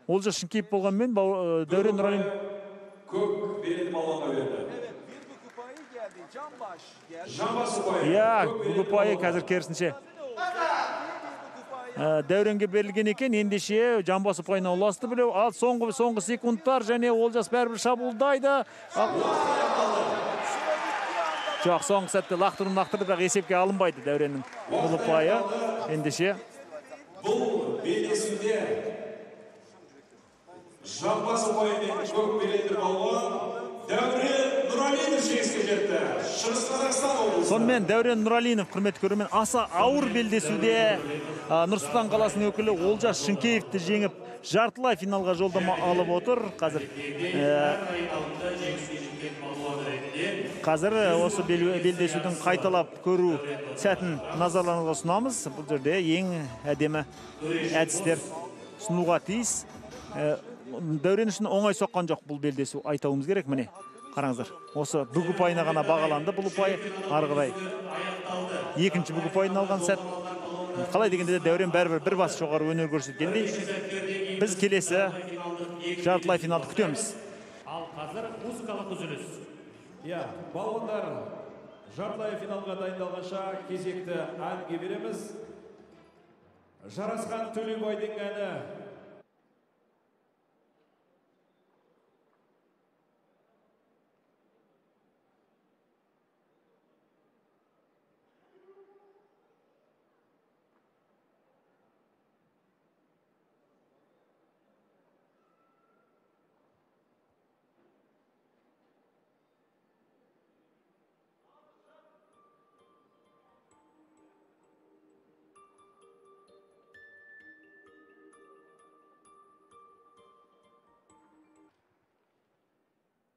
ол жас Шынкеев болғанмен Дәурен Нұралин Көк береді балуанға берді. Жамбас ұпайы. Бүгі ұпайы қазір керісінше Дәуренге берілген екен, ендеше жамбас ұпайына ұласты білеу. Ал соңғы секундтар және Олжас бәрібір шабуылдайды. Жоқ, соңғы сәтте лақтырды, бірақ есепке алынбайды Дәуреннің бұл ұпайы. Ендеше Бұл белдесуде жамбас ұпайымен көк береді балуан Дәурен Нұралинов жеңіске жетті. Шығыс Қазақстан облысы. Сонымен Дәурен Нұралинов, құрметті көрермен, аса ауыр белдесуде Нұрсұлтан қаласының өкілі Олжас Шынкеевті жеңіп, жартылай финалға жолдама алып отыр. Қазір осы белдесудің қайталап көру сәтін назарларыңызға ұсынамыз. Бұл жерде ең әдемі әдістер ұсынуға тиіс. Дәурен үшін оңай соққан жоқ бұл белдесу, айтауымыз керек. Міне, қараңыздар. Осы бүг ұпайына ғана бағаланды бұл ұпай. Ары қарай екінші бүг ұпайын алған сәт. Қалай дегенде де Дәурен бәрібір бір бас жоғары өнер көрсеткендей. Біз келесі жартылай финалды күтеміз. Ал қазір музыкалық үзіліс. Балуандар жартылай финалға дайындалғанша кезекті әнге береміз. Жарасқан Төлебайдың әні.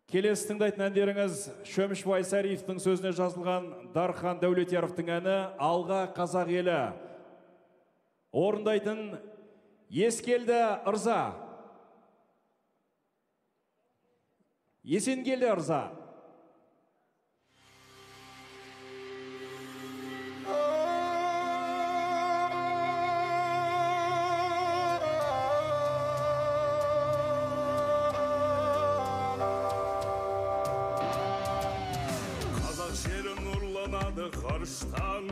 Келесі тыңдайтын әндеріңіз Шөмішбай Сәриевтің сөзіне жазылған Дархан Дәулетияровтың әні «Алға қазақ елі». Орындайтын Ескелді Ырза. Есенгелді Ырза. Қарыштан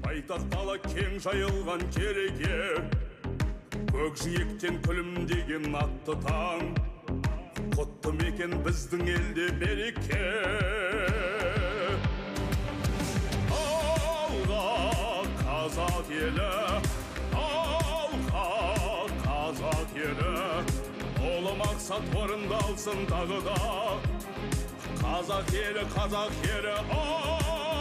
байтақ дала кең жайылған кереге, көкжиектен күлімдеген атты таң, құтты мекен біздің елде береке. Алға қазақ елі, алға қазақ елі, ұлы мақсат орындалсын тағы да. Қазақ елі, алға.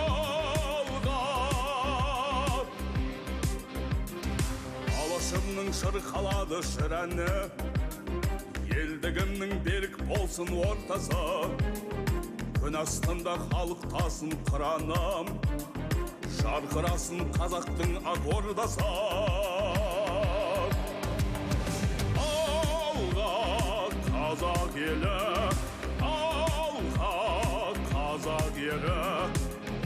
Алашымның шырқалады шырәні, елдігімнің берік болсын ортасы. Күн астында халықтасын қыраным, жарқырасын қазақтың ақ ордасы. Алға қазақ елі, қазақ елі,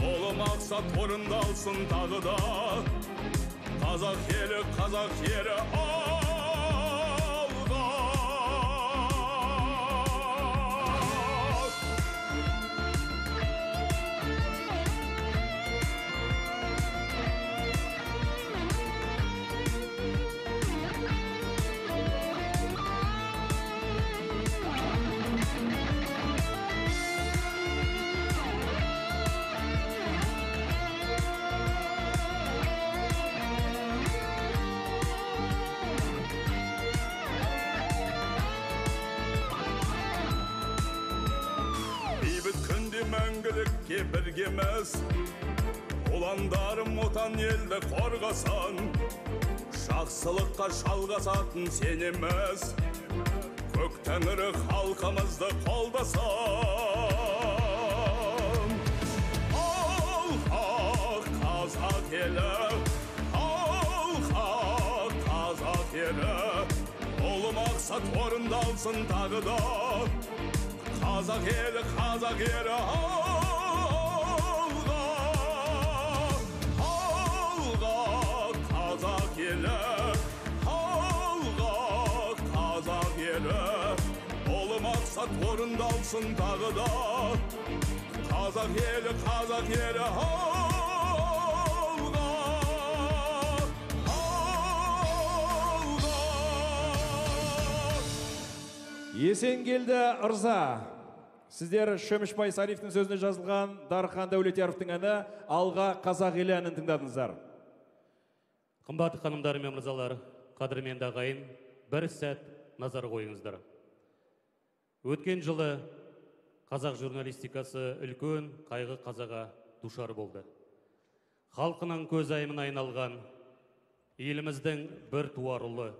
ұлы мақсат орындалсын тағы да. Қазақ елі, алға. жеңіске біргеміз. Ұландарым отан елді қорғасан, жақсылыққа жалғасатын сенеміз. Көк тәңірі халқымызды қолдасын. Алға қазақ елі, алға қазақ елі, ұлы мақсат орындалсын тағы да. Қазақ елі, қазақ елі, алға, алға қазақ елі, алға қазақ елі, ұлы мақсат орындалсын тағы да. Қазақ елі, қазақ елі, алға, алға. Есен келді ырза. Сіздер Шөмішбай Сарифтің сөзіне жазылған Дархан Дәулетияровтың әні «Алға қазақ елі» әнін тыңдадыңыздар. Қымбатты ханымдар мен мырзалар, қадірменді ағайын, бір сәт назар қойыңыздар. Өткен жылы қазақ журналистикасы үлкен қайғы қазаға душар болды. Халқының көз айымына айналған еліміздің бір туар ұлы,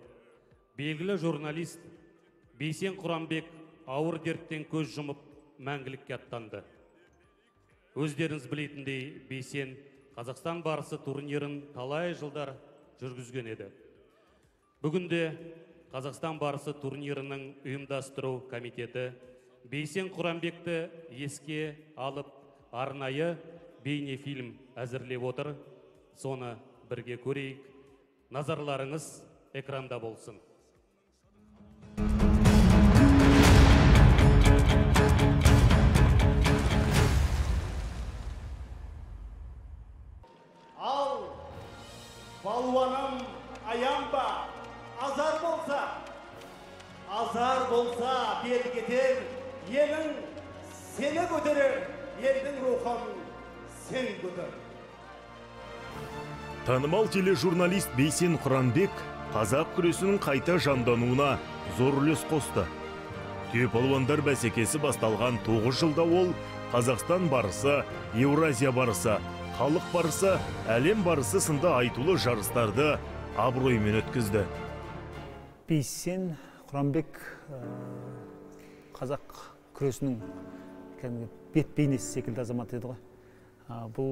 белгілі журналист Бейсен Құранбек ауыр дерттен көз жұмып мәңгілікке аттанды. Өздеріңіз білетіндей, Бейсен Қазақстан барысы турнирін талай жылдар жүргізген еді. Бүгінде Қазақстан барысы турнирінің ұйымдастыру комитеті Бейсен Құранбекті еске алып, арнайы бейнефильм әзірлеп отыр. Соны бірге көрейік. Назарларыңыз экранда болсын. Ал, балуаным аянба, азар болса бел кетер, елің сені көтерер, елдің рухын сен көтер. Танымал тележурналист Бейсен Құранбек қазақ күресінің қайта жандануына зор үлес қосты. Түйе-палуандар бәсекесі басталған 9 жылда ол Қазақстан барысы, Еуразия барысы, халық барысы, әлем барысы сынды айтулы жарыстарды абыроймен өткізді. Бейсен Құранбек қазақ күресінің бет бейнесі секілді азамат еді ғой. Бұл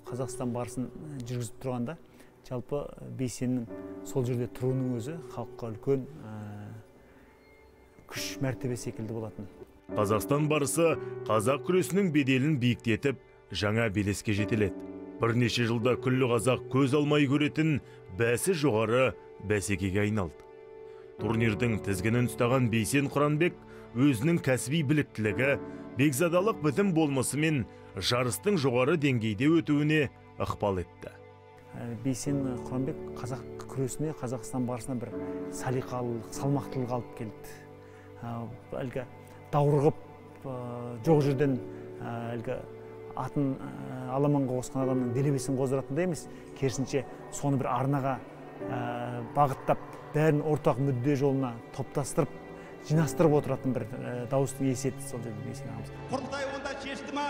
Қазақстан барысын жүргізіп тұрғанда, жалпы Бейсеннің сол жерде тұруының өзі халыққа үлкен күш мәртебе секілді болатын. Қазақстан барысы қазақ күресінің беделін биіктетіп, жаңа белеске жетеледі. Бірнеше жылда күллі қазақ көз алмай көретін бәсі жоғары бәсекеге айналды. Турнирдің тізгінін ұстаған Бейсен Құранбек өзінің кәсіби біліктілігі, бекзадалық бітім болмасымен жарыстың жоғары деңгейде өтуіне ықпал етті. Бейсен Құранбек қазақ күресіне, Қазақстан барысына бір салиқалылық, салмақтылық алып келді. Әлгі даурығып, жоқ жерден әлгі атын аламанға қосқан адамның делебесін қоздыратындай емес, керісінше соны бір арнаға бағыттап, бәрін ортақ мүдде жолына топтастырып, жинастырып отыратын бір дауыстың иесі еді сол жерде Бейсен ағамыз. Құрылтай онда шешті ма?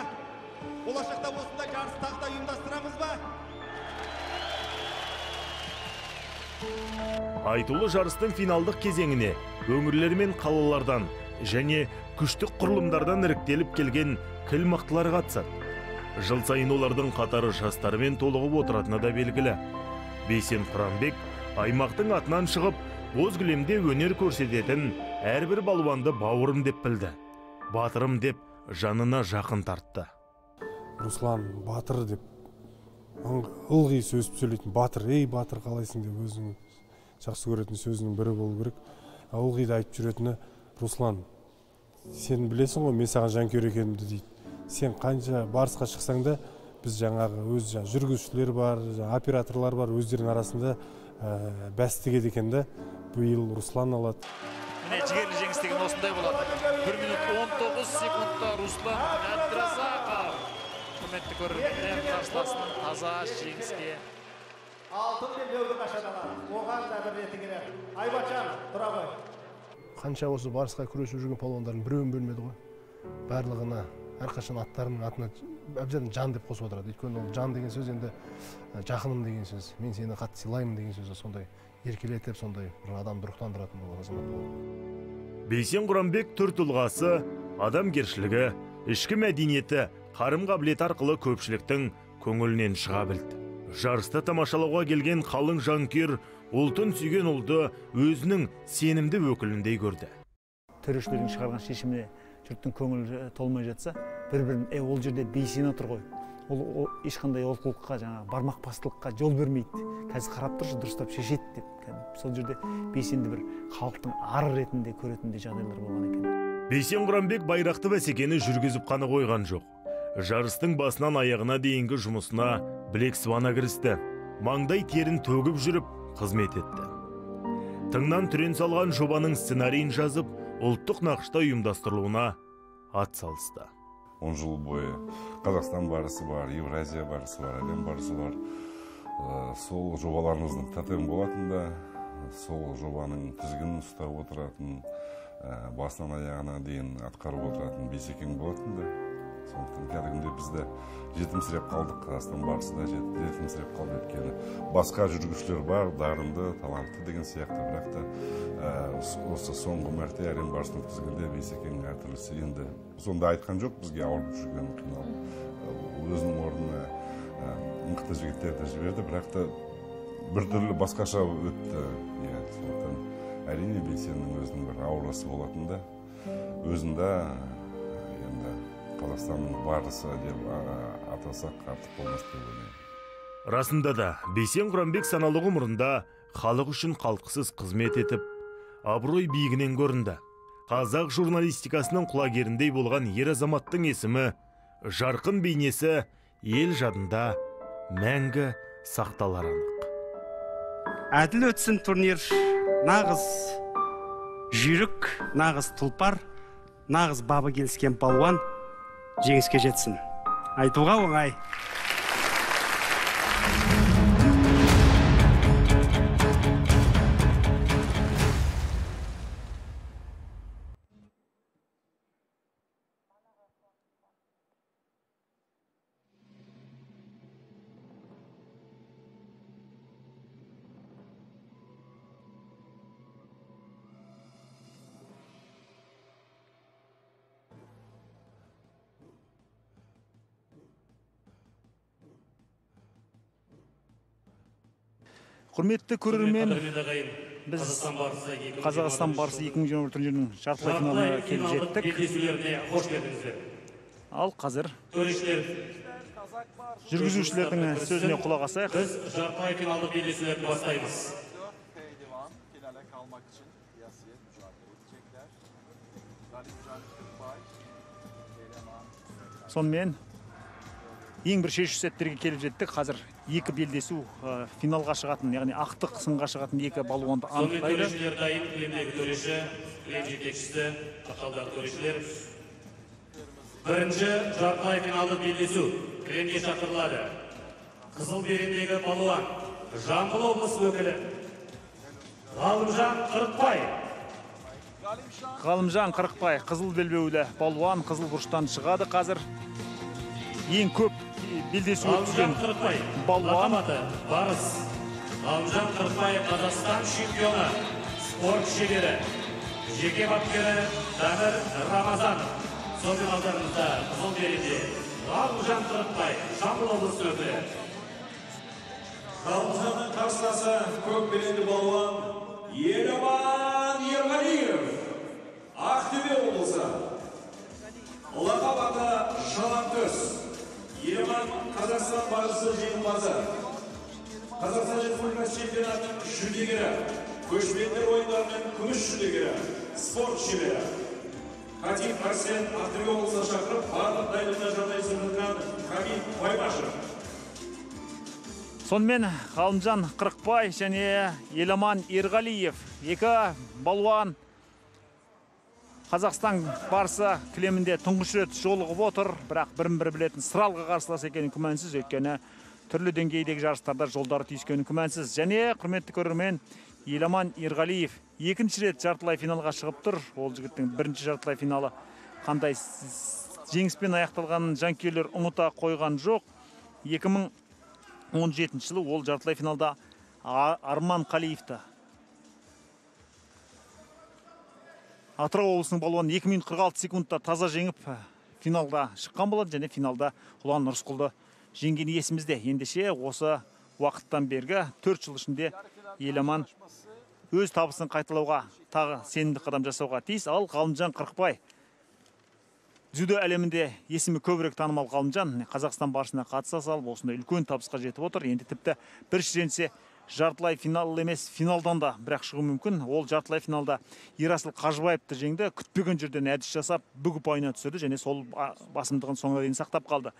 Болашақта осындай жарыс тағы да ұйымдастырамыз ба? Айтулы жарыстың финалдық кезеңіне өңірлер мен қалалардан және күштік құрылымдардан іріктеліп келген кіл мықтылар қатысады. Жыл сайын олардың қатары жастармен толығып отыратыны да белгілі. Бейсен Құранбек аймақтың атынан шығып, боз кілемде өнер көрсететін әрбір балуанды бауырым деп білді. Батырым деп жанына жақын тартты. Руслан батыр деп ылғи сөз сөйлейтін батыр, ей батыр қалайсың деп өзінің жақсы көретін сөзінің бірі болу керек. Ылғи да айтып жүретіні Руслан, сен білесің ғой, мен саған жанкүйер екенімді дейді. Сен қанша барысқа шықсаң да, біз жаңағы өз жүргізушілер бар, операторлар бар, өздерінің арасында бәстігеді екен де, биыл Руслан алады. Міне жігерлі жеңіс деген осындай болады. 1 минут 19 секундта Руслан Әбдіразақов құрметті көрермендер қарсыласының таза жеңіске. Алтын белбеуді қашадаlar. Оған да бір реті келер. Айбатжан, тұра ғой. Қанша осы барысқа күресіп жүрген палуандардың біреуін бөлмеді ғой. Барлығына әрқашан аттарының атына обязательно жан деп қосып отырады. Өйткені ол жан деген сөз енді жақыным деген сөз, мен сені қатты сыйлаймын деген сөз, сондай еркелетіп, сондай бір адамды рухтандыратын болған азамат болды. Бейсен Құранбек түр тұлғасы, адамгершілігі, ішкі мәдениеті, қарым-қабілеті арқылы көпшіліктің көңілінен шыға білді. Жарысты тамашалауға келген қалың жанкүйер ұлтын сүйген ұлды өзінің сенімді өкіліндей көрді. Төрешілердің шығарған шешіміне жұрттың көңілі толмай жатса, бір-бірін ол жерде Бейсен отыр ғой. Ол ешқандай олқылыққа, бармақ бастылыққа жол бермейді. Қазір қарап тұршы, дұрыстап шешеді деп. Сол жерде Бейсенді бір халықтың ары ретінде көретіндей жағдайлар болған екен. Бейсен Құранбек байрақты бәсекені жүргізіп қана қойған жоқ. Жарыстың басынан аяғына дейінгі жұмысына білек сыбана кірісті. Маңдай терін төгіп жүріп қызмет етті. Тыңнан түрен салған жобаның сценарийін жазып, ұлттық нақышта ұйымдастырылуына ат салысты. 10 жыл бойы Қазақстан барысы бар, Евразия барысы бар, әлем барысы бар. Сол жобаларымыздың тотем болатын да, сол жобаның тізгінін ұстап отыратын, басынан аяғына дейін атқарып отыратын Бейсекең болатын да. Сондықтан кәдімгідей бізді жетімсіреп қалдық, Қазақстан барысы да жетімсіреп қалды. Өйткені басқа жүргізушілер бар, дарынды, талантты деген сияқты, бірақ та осы соңғы мәрте әлем барысының тізгінде Бейсекеңнің әртүрлісі. Енді сонда айтқан жоқ, бізге ауырып жүрген қиналып, өзінің орнына мықты жігіттерді жіберді, бірақ та біртүрлі басқаша өтті. Сондықтан әрине Бейсеннің өзінің бір аурасы болатын да, өзінде енді Қазақстанның барысы деп атасақ артық болмас деп ойлаймын. Расында да Бейсен Құранбек саналы ғұмырында халық үшін қалтқысыз қызмет етіп, абырой биігінен көрінді. Қазақ журналистикасының құлагеріндей болған ер азаматтың есімі, жарқын бейнесі ел жадында мәңгі сақталар анық. Әділ өтсін турнир, нағыз жүйрік, нағыз тұлпар, нағыз бабы келіскен балуан жеңіске жетсін. Айтуға оңай. Құрметті көрермен, біз Қазақстан барысы 2021 турнирінің жартылай финалына келіп жеттік. Белдесулеріне қош келдіңіздер. Ал қазір Төрешілер, жүргізушілердің сөзіне құлақ асайық. біз жартылай финалдық белдесулерді бастаймыз. Сонымен ең бір шешу сәттерге келіп жеттік. Қазір екі белдесу финалға шығатын, яғни ақтық сынға шығатын екі балуанды Сонымен анықтайды. төрешілер дайын, кілемдегі төреші, кілем жетекшісі, тақалдағы төрешілер. Бірінші жартылай финалдық белдесу кілемге шақырылады. Қызыл берендегі балуан, Жамбыл облысы өкілі Ғалымжан Қырықбай. Ғалымжан Қырықбай, қызыл белбеулі балуан, қызыл бұрыштан шығады қазір. Ең көп белдесу өткізген Ғалымжан Қырықбай, балуан. лақап аты Барыс. Ғалымжан Қырықбай Қазақстан чемпионы, спорт шебері, жеке бапкері Дамир Рамазанов. Сонымен алдарыңызда қызыл беренде Ғалымжан Қырықбай, Жамбыл облысы өкілі. Ғалымжанның қарсыласы көк беренді балуан Еламан Ерғалиев, Ақтөбе облысы. Лақап аты Жалаңтөс. Еламан Қазақстан барысы жеңімпазы. Қазақстан Республикасы чемпионатының жүлдегері, көшпенділер ойындарының күміс жүлдегері, спорт шебері. Хатим Арсен Ақтөбе облысына шақырып, барлық дайындыққа жағдай жасаған Хамит Баймашев. Сонымен Ғалымжан Қырықбай және Еламан Ерғалиев, екі балуан Қазақстан барысы кілемінде тұңғыш рет жолығып отыр, бірақ бірін-бірі білетін сыралғы қарсылас екені күмәнсіз, өйткені түрлі деңгейдегі жарыстарда жолдары түйіскені күмәнсіз. Және құрметті көрермен, Еламан Ерғалиев екінші рет жартылай финалға шығып тұр. Ол жігіттің бірінші жартылай финалы қандай жеңіспен аяқталғанын жанкүйерлер ұмыта қойған жоқ. 2017 жылы ол жартылай финалда Арман Қалиевті Атырау облысының балуаны 2 минут 46 секундта таза жеңіп финалда шыққан болады, және финалда Ұлан Нұрысқұлды жеңген есімізде. Ендеше осы уақыттан бергі 4 жыл ішінде Еламан өз табысын қайталауға, тағы сенімді қадам жасауға тиіс. Ал Ғалымжан Қырықбай, дзюдо әлемінде есімі көбірек танымал Ғалымжан, Қазақстан барысына қатыса салып, осындай үлкен табысқа жетіп отыр. Енді тіпті бір шіренсе жартылай финал емес, финалдан да бірақ шығу мүмкін. Ол жартылай финалда Ерасыл Қажыбаевты жеңді, күтпеген жерден әдіс жасап, бүк ұпайына түсірді, және сол басымдығын соңына дейін сақтап қалды.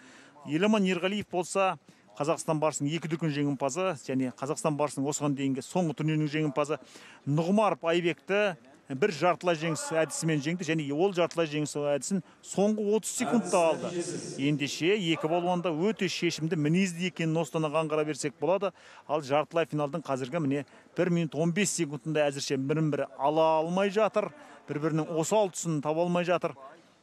Еламан Ерғалиев болса, Қазақстан барысының 2 дүркін жеңімпазы, және Қазақстан барысының осыған дейінгі соңғы турнирінің жеңімпазы Нұғымаров Айбекті бір жартылай жеңіс әдісімен жеңді, және ол жартылай жеңіс әдісін соңғы 30 секундта алды. Ендеше екі балуанда өте шешімді мінезді екенін осыдан аңғара берсек болады. Ал жартылай финалдың қазіргі міне 1 минут 15 секундында әзірше бірін-бірі ала алмай жатыр, бір-бірінің осал тұсын таба алмай жатыр.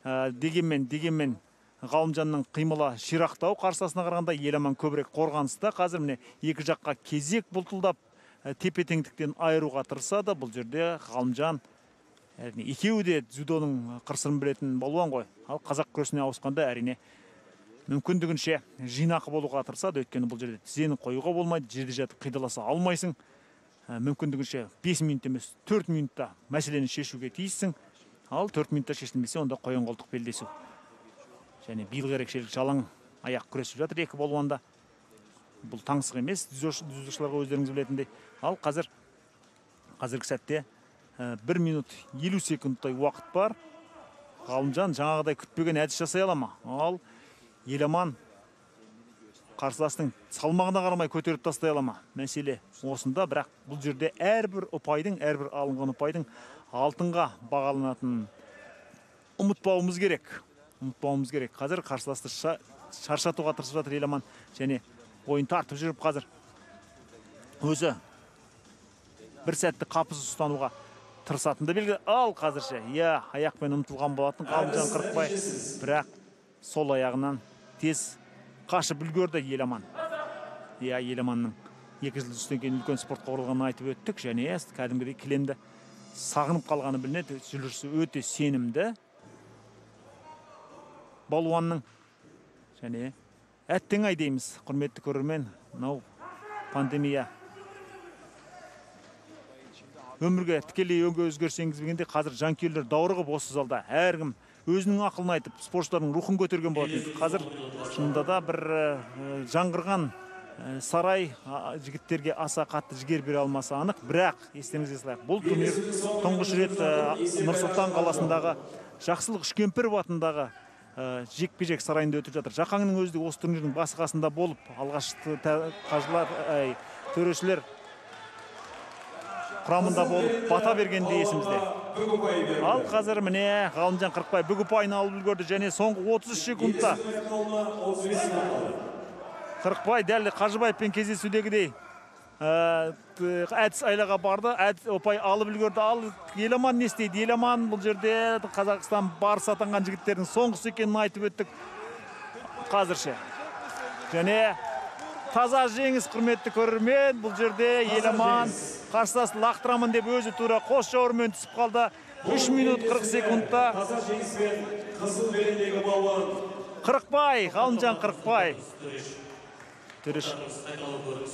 Дегенмен Ғалымжанның қимылы ширақтау, қарсыласына қарағанда Еламан көбірек қорғаныста. Қазір міне екі жаққа кезек бұлтылдап тепе-теңдіктен айыруға тырысады. Бұл жерде Ғалымжан екеуі де дзюдоның қыр-сырын білетін балуан ғой. Ал қазақ күресіне ауысқанда әрине мүмкіндігінше жинақы болуға тырысады. Өйткені бұл жерде тізені қоюға болмайды, жерде жатып қидаласа алмайсың. Мүмкіндігінше 5 минут емес 4 минутта мәселені шешуге тиіссің. Ал 4 минутта шешілмесе, онда қоян қолтық белдесу. Және биылғы ерекшелік жалаң аяқ күресіп жатыр екі балуанда. Бұл таңсық емес, дзюдошыларға өздеріңіз білетіндей. Ал қазіргі сәтте 1 минут 50 секундтай уақыт бар. Ғалымжан жаңағыдай күтпеген әдіс жасай ала ма? Ал Еламан қарсыластың салмағына қарамай көтеріп тастай ала ма? Мәселе осында, бірақ бұл жерде әрбір алынған ұпайдың алтынға бағаланатынын ұмытпауымыз керек. Қазір қарсыласты шаршатуға тырысып жатыр Еламан, және ойын тартып жүріп қазір өзі бір сәтті қапысыз ұстануға тырысатынды белгілі. Ал қазірше аяқпен ұмтылған болатын Ғалымжан Қырықбай, бірақ сол аяғынан тез қашып үлгерді Еламан. Еламанның 2 жыл үстінен кейін үлкен спортқа оралғанын айтып өттік, және кәдімгідей кілемді сағынып қалғаны білінеді. Жүрісі өте сенімді балуанның, және әттең ай дейміз, құрметті көрермен. Мынау пандемия өмірге тікелей өзгерсеңіз бергенде қазір жанкүйерлер даурығып осы залда. Әркім өзінің ақылын айтып, спортшылардың рухын көтерген болатын. Қазір шынында да бір жаңғырған сарай жігіттерге аса қатты жігер бере алмасы анық, бірақ естеріңізге салайық, бұл турнир тұңғыш рет Нұр-Сұлтан қаласындағы Жақсылық Үшкемпіров атындағы жекпе-жек сарайында өтіп жатыр. Жақаңның өзі де осы турнирдің басы-қасында болып, алғашқы төрешілер құрамында болып бата бергенде есімізде. Ал қазір міне Ғалымжан Қырықбай бүк ұпайын алып үлгерді, және соңғы 33 секундта Қырықбай дәл Қажыбаевпен кездесудегідей әдіс айлаға барды, ұпай алып үлгерді. Ал Еламан не істейді? Еламан бұл жерде Қазақстан барысы атанған жігіттердің соңғысы екенін айтып өттік қазірше. Және таза жеңіс, құрметті көрермен. Бұл жерде Еламан қарсыласын лақтырамын деп өзі тура қос жауырмен түсіп қалды. 3 минут 40 секундта Қырықбай, Ғалымжан Қырықбай төреш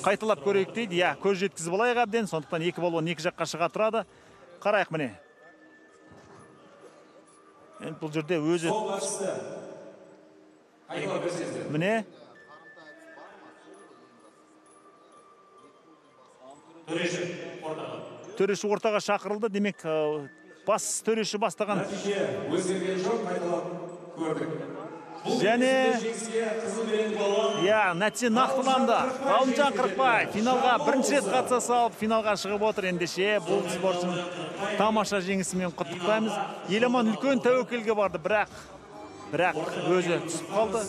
қайталап көрейік дейді. Көз жеткізіп алайық әбден. Сондықтан екі балуан екі жаққа шыға тұрады. Қарайық міне. Бұл жерде өзі міне төреші ортаға шақырылды. Демек, бас төреші бастаған. Өзгерген жоқ, қайталап көрдік. Және нәтиже нақтыланды. Ғалымжан Қырықбай финалға бірінші рет қатыса салып, финалға шығып отыр. Ендеше бұл спортшының тамаша жеңісімен құттықтаймыз. Еламан үлкен тәуекелге барды, бірақ өзі түсіп қалды.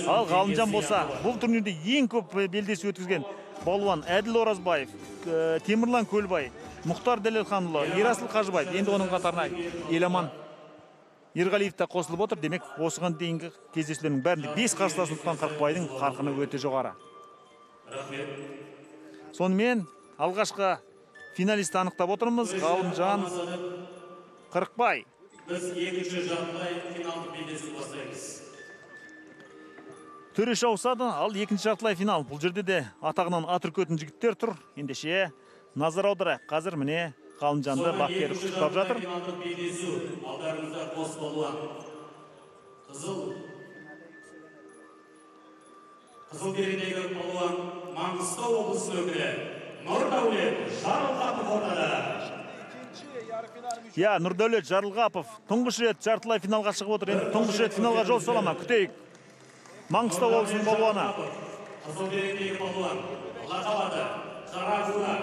Ал Ғалымжан болса, бұл турнирде ең көп белдесу өткізген балуан Әділ Оразбаев, Темірлан Көлбай, Мұхтар Дәлелханұлы, Ерасыл Қажыбаев. Енді оның қатарына Еламан Ерғалиев та қосылып отыр. Демек, осыған дейінгі кездесулердің бәрінде 5 қарсыласын ұтқан Қырықбайдың қарқыны өте жоғары. Сонымен алғашқы финалист анықтап отырмыз. Ғалымжан Қырықбай. Біз екінші жартылай финалдық белдесу бастаймыз. Төреш ауысады, ал екінші жартылай финал. Бұл жерде де атағынан ат үркетін жігіттер тұр. Ендеше назар аударайық. Қазір міне Ғалымжанды Бақбердиев құттықтап жатыр. Финалдық белдесу алдарыңызда қос балуан. Қызыл бередегі балуан Маңғыстау облысының өкілі Нұрдәулет Жарылғапов ортада. Нұрдәулет Жарылғапов тұңғыш рет жартылай финалға шығып отыр. Енді тұңғыш рет финалға жол салама, күтейік. Маңғыстау облысының балуаны. Қызыл бередегі балуан лақабады Қарағуна,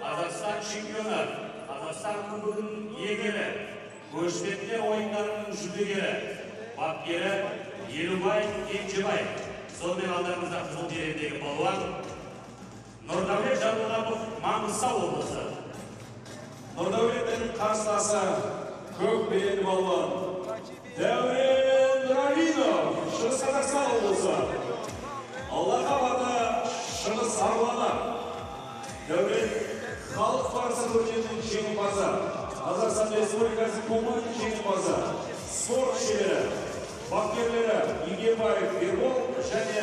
Қазақстан чемпионы, Қазақстан кубогының иегері, көшпенділер ойындарының жүлдегері, бапкері Елубай Кенжебай. Сонымен алдарыңызда қызыл бередегі балуан Нұрдәулет Жарылғапов, Маңғыстау облысы. Нұрдәулеттің қарсыласы көк береді балуан Дәурен Нұралинов, Шығыс Қазақстан облысы. Лақабаты Шығыс Арланы. Дәурен халық парсы турнирінің жеңімпазы, Қазақстан Республикасы кубогының жеңімпазы, спорт шебері, бапкерлері Игебаев Ербол және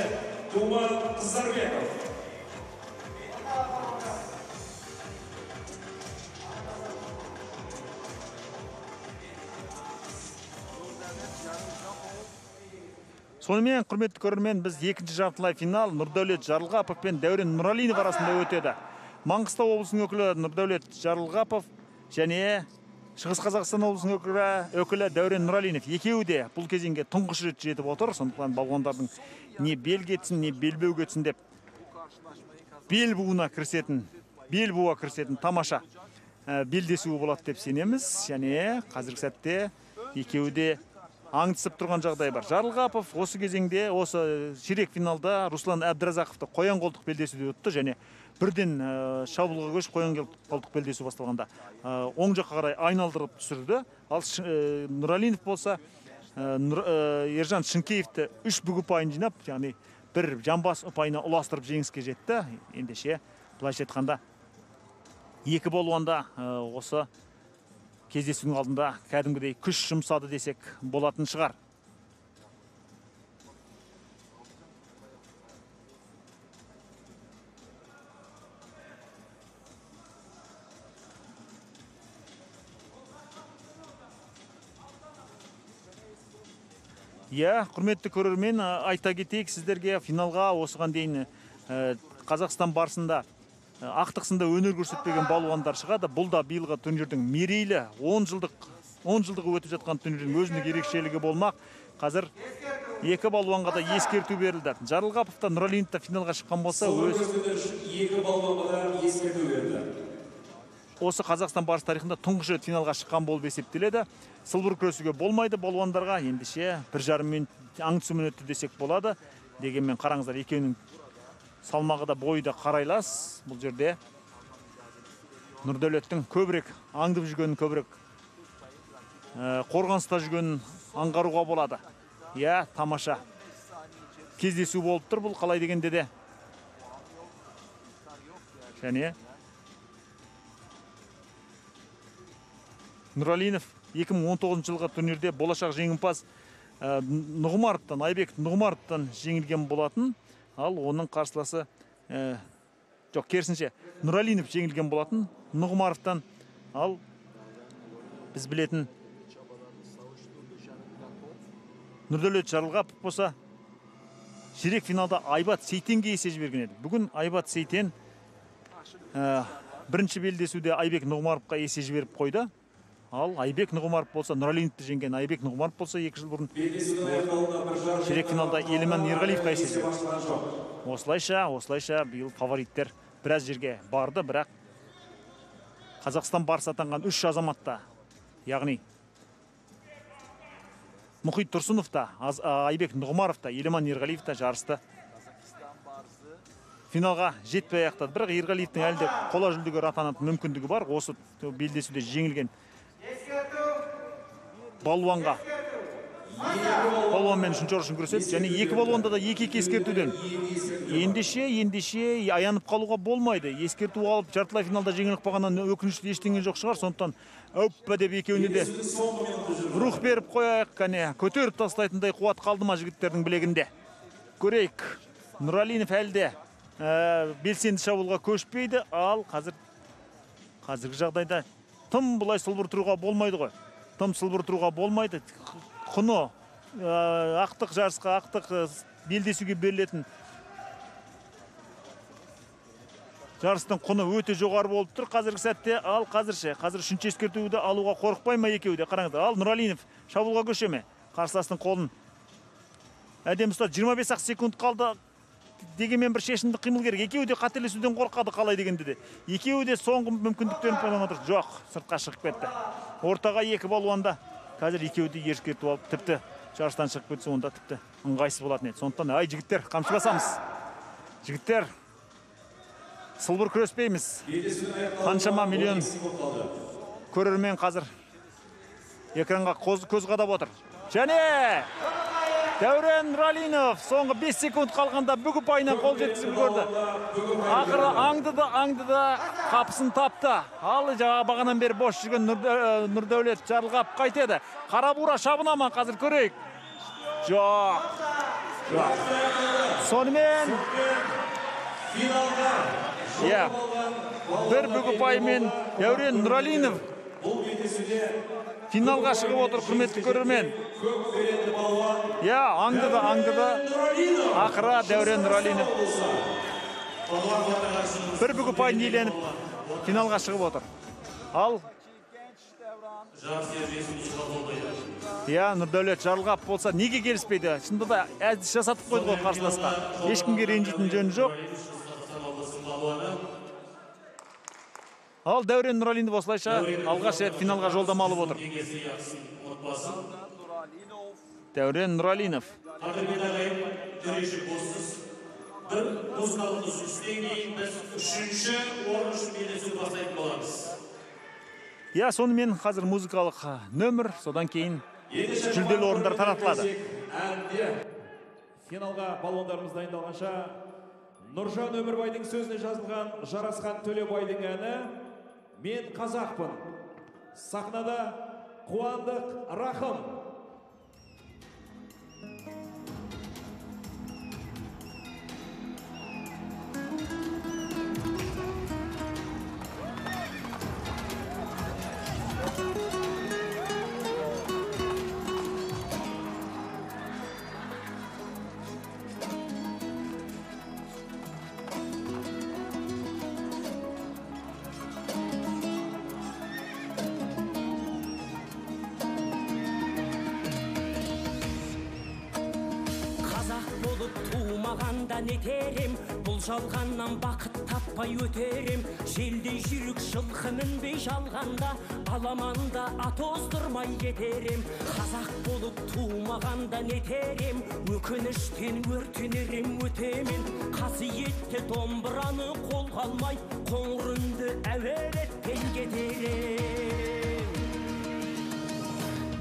Думан Қыздарбеков. Сонымен, құрметті көрермен, біз екінші жартылай финал Нұрдәулет Жарылғапов пен Дәурен Нұралинов арасында өтеді. Маңғыстау облысының өкілі Нұрдәулет Жарылғапов және Шығыс Қазақстан облысының өкілі Дәурен Нұралинов. Екеуі де бұл кезеңге тұңғыш рет жетіп отыр. Сондықтан балуандардың не бел кетсін, не белбеу кетсін деп бел буына кірісетін тамаша белдесуі болады деп сенеміз. Және қазіргі сәтте екеуі де аңдысып тұрған жағдай бар. Жарылғапов осы кезеңде, осы ширек финалда Руслан Әбдіразақовты қоян қолтық белдесуде өтті және бірден шабуылға көшіп қоян қолтық белдесу басталғанда оң жаққа қарай айналдырып түсірді. Ал Нұралинов болса Ержан Шынкеевті 3 бүк ұпайын жинап, яғни бір жамбас ұпайына ұластырып жеңіске жетті. Ендеше, былайша айтқанда, екі балуанда осы кездесудің алдында кәдімгідей күш жұмсады десек болатын шығар. Құрметті көрермен, айта кетейік сіздерге финалға осыған дейін Қазақстан барысында ақтықсында өнер көрсетпеген балуандар шығады. Бұл да биылғы турнирдің мерейлі 10 жылдығы өтіп жатқан турнирдің өзіндік ерекшелігі болмақ. Қазір екі балуанға да ескерту берілді. Жарылғапов та Нұралинов та финалға шыққан болса, екі балуанға да ескерту берілді. Осы Қазақстан барыс тарихында тұңғыш рет финалға шыққан болып есептеледі. Сылбыр күресуге болмайды балуандарға. Ендеше 1,5 минут аң түсумен өтті десек болады. Дегенмен қараңыздар, екеуінің салмағы да бойы да қарайлас. Бұл жерде Нұрдәулеттің көбірек аңдып жүргенін, көбірек қорғаныста жүргенін аңғаруға болады. Тамаша кездесу болып тұр бұл, қалай дегенде де. Және Нұралинов 2019 жылғы турнирде болашақ жеңімпаз Нұғымаровтан, Айбек Нұғымаровтан жеңілген болатын. Ал оның қарсыласы, керісінше, Нұралинов жеңілген болатын Нұғымаровтан. Ал біз білетін Нұрдәулет Жарылғапов болса, ширек финалда Айбат Сейтенге есе жіберген еді. Бүгін Айбат Сейтен бірінші белдесуде Айбек Нұғымаровқа есе жіберіп қойды. Ал Айбек Нұғымаров болса, Нұралиновты жеңген Айбек Нұғымаров болса, 2 жыл бұрын ширек финалда Елеман Ерғалиевқа есе жіберді. Осылайша биыл фавориттер біраз жерге барды, бірақ Қазақстан барыс атанған 3 азаматта, яғни Мұхит Тұрсынов та, Айбек Нұғымаров та, Елеман Ерғалиев та жарысты финалға жетпей аяқтады. Бірақ Ерғалиевтің әлде қола жүлдегер атанатын мүмкіндігі бар. Осы белдесуде жеңілген балуанға балуан мен үшінші орын күреседі. Және екі балуанда да екі ескертуден. Ендеше аянып қалуға болмайды. Ескерту алып жартылай финалда жеңіліп қалғаннан өкінішті ештеңе жоқ шығар. Сондықтан өппа деп екеуіне де рух беріп қояйық, кәне көтеріп тастайтындай қуат қалды ма жігіттердің білегінде. Көрейік. Нұралинов әлде белсенді шабуылға көшпейді, ал қазіргі жағдайда тым бұлай сылбыр тұруға болмайды ғой. Тым сылбыр тұруға болмайды. Құны ақтық жарысқа, ақтық белдесуге берілетін жарыстың құны өте жоғары болып тұр қазіргі сәтте. Ал қазір үшінші ескертуді алуға қорықпай ма екеуі де? Қараңыздар. Ал Нұралинов шабуылға көше ме? Қарсыластың қолын әдемі ұстады. 25 секунд қалды. Дегенмен бір шешімді қимыл керек. Екеуі де қателесуден қорқады, қалай дегенде де. Екеуі де соңғы мүмкіндіктерін пайдаланып отыр. Жоқ, сыртқа шығып кетті. Ортаға екі балуанда. Қазір екеуі де ескерту алып, тіпті жарыстан шығып кетсе, онда тіпті ыңғайсыз болатын еді. Сондықтан, ай жігіттер, қамшыласамыз. Жігіттер, сылбыр күреспейміз. Қаншама миллион көрермен қазір экранға көз қадап отыр. Және Дәурен Нұралинов соңғы 5 секунд қалғанда бүгіп айынан қол жеткізіп көрді. Ақыры аңдыды, қапысын тапты. Ал жаңа бағанан бері бош жүрген Нұрдәулет жарылғап қайтеді. Қарабура шабына ма қазір көрейік? Жоқ. Сонымен бір бүгіп аймен Дәурен Нұралинов финалға шығып отыр, құрметті көрермен. Аңдыды. Ақыра Дәурен Нұралинов бір бүгіп айын иеленіп финалға шығып отыр. Ал Нұрдәулет жарылғап болса неге келіспейді? Шында да әдіс жасатып қойды ғой қарсыласқа. Ешкімге ренжитін жөні жоқ. Ал Дәурен Нұралинов осылайша алғаш рет финалға жолдама алып отыр. Дәурен Нұралинов. Бір музыкалық үзілістен кейін біз үшінші орын үшін белдесу бастайтын боламыз. Сонымен қазір музыкалық нөмір, содан кейін жүлделі орындар таратылады. Финалға балуандарымыз дайындалғанша Нұржан Өмірбайдың сөзіне жазылған Жарасқан Төлебайдың әні «Мен қазақпын». Сахнада Қуандық Рахым. Нетерем, бұл жалғаннан бақыт таппай өтерем. Желдей жүрік жылқы мінбей жалғанда, аламанда ат оздырмай кетерем. Қазақ болып туымағанда нетерем, өкініштен өртенерем өтемен. Қасиетті домбыраны қолға алмай, қоңыр үнді әуелеттен кетерем.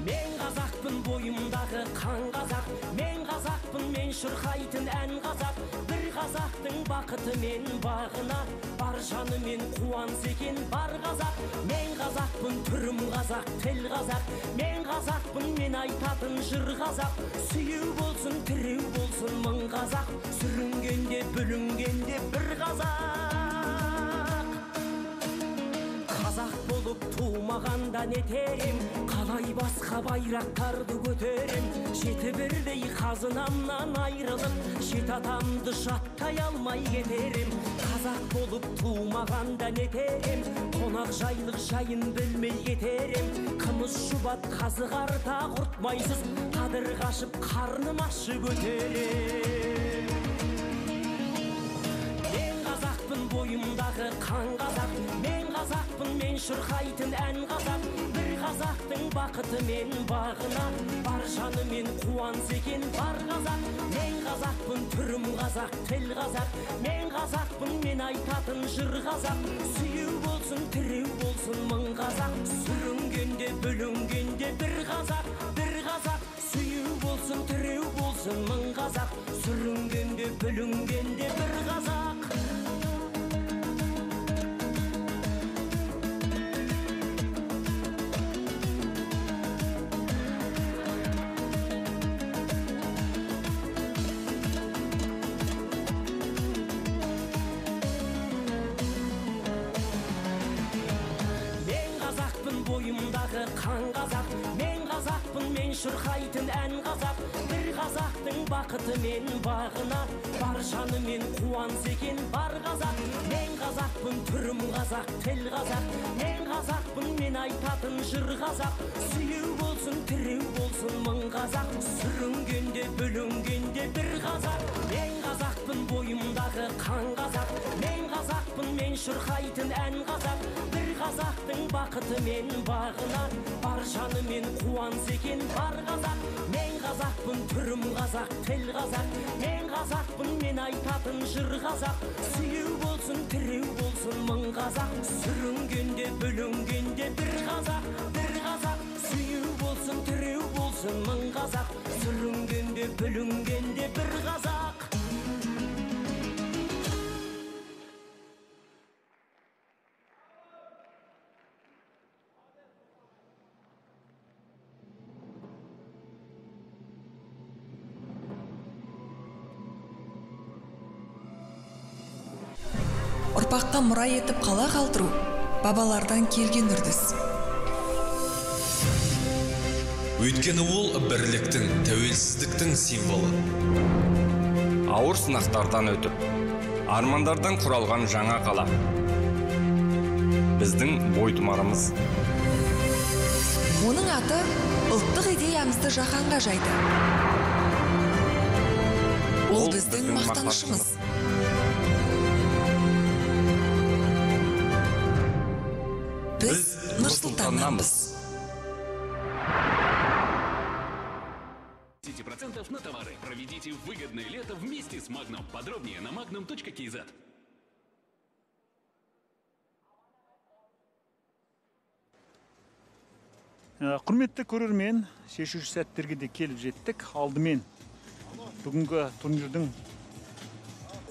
Мен қазақпын, бойымдағы қан қазақ. Мен қазақпын, мен шырқайтын ән қазақ. Бір қазақтың бақыты мен бағына, бар жаны мен қуаныс екен бар қазақ. Мен қазақпын, түрім қазақ, тіл қазақ. Мен қазақпын, мен айтатын жыр қазақ. Сүйеу болсын, тіреу болсын мың қазақ. Сүрінгенде, бүлінгенде бір қазақ. Қазақ болып туымағанда нетерем, қалай басқа байрақтарды көтерем. Жеті бірдей қазынамнан айрылып, жет атамды жаттай алмай кетерем. Қазақ болып туымағанда нетерем, қонақ жайлық жайын білмей кетерем. Қымыз шұбат қазы қарта құртмайсыз, қадыр қашып қарным ашы көтерем. Мен қазақпын, бойымдағы қан қазақ. Мен қазақпын, мен шырқайтын ән қазақ. Бір қазақтың бақыты мен бағына, бар жаны мен қуаныс екен бар қазақ. Мен қазақпын, түрім қазақ, тіл қазақ. Мен қазақпын, мен айтатын жыр қазақ. Сүйеу болсын, тіреу болсын мың қазақ. Сүрінгенде, бүлінгенде бір қазақ, сүйеу болсын, тіреу болсын мың қазақ, сүрінгенде, бүлінгенде бір қазақ. Бойымдағы қан қазақ, мен қазақпын, мен шырқайтын ән қазақ. Бір қазақтың бақыты мен бағына, бар жанымен қуанса екен бар қазақ. Мен қазақпын, түрім қазақ, тіл қазақ. Мен қазақпын, мен айтатын жыр қазақ. Сүйеу болсын, тіреу болсын мың қазақ, сүрінгенде, бүлінгенде бір қазақ. Мен қазақпын, бойымдағы қан қазақ, мен қазақпын, мен шырқайтын ән қазақ. Бір қазақтың бақыты мен бағына, бар жанымен қуанса екен бар қазақ. Мен қазақпын, түрім қазақ, тіл қазақ. Мен қазақпын, мен айтатын жыр қазақ. Сүйеу болсын, тіреу болсын мың қазақ, сүрінгенде, бүлінгенде бір қазақ. Бір қазақ, сүйеу болсын, тіреу болсын мың қазақ, сүрінгенде, бүлінгенде бір қазақ. Ұрпаққа мұра етіп қала қалдыру бабалардан келген үрдіс. Өйткені ол бірліктің, тәуелсіздіктің символы. Ауыр сынақтардан өтіп, армандардан құралған жаңа қала. Біздің бойтұмарымыз. Оның аты ұлттық идеямызды жаһанға жайды. Ол біздің мақтанышымыз. Біз Нұр-Сұлтаннанбыз. 10% на товары. Проведите выгодное лето вместе с Magnum. Подробнее на magnum.kz. Құрметті көрермен, шешуші сәттерге де келіп жеттік. Алдымен бүгінгі турнирдің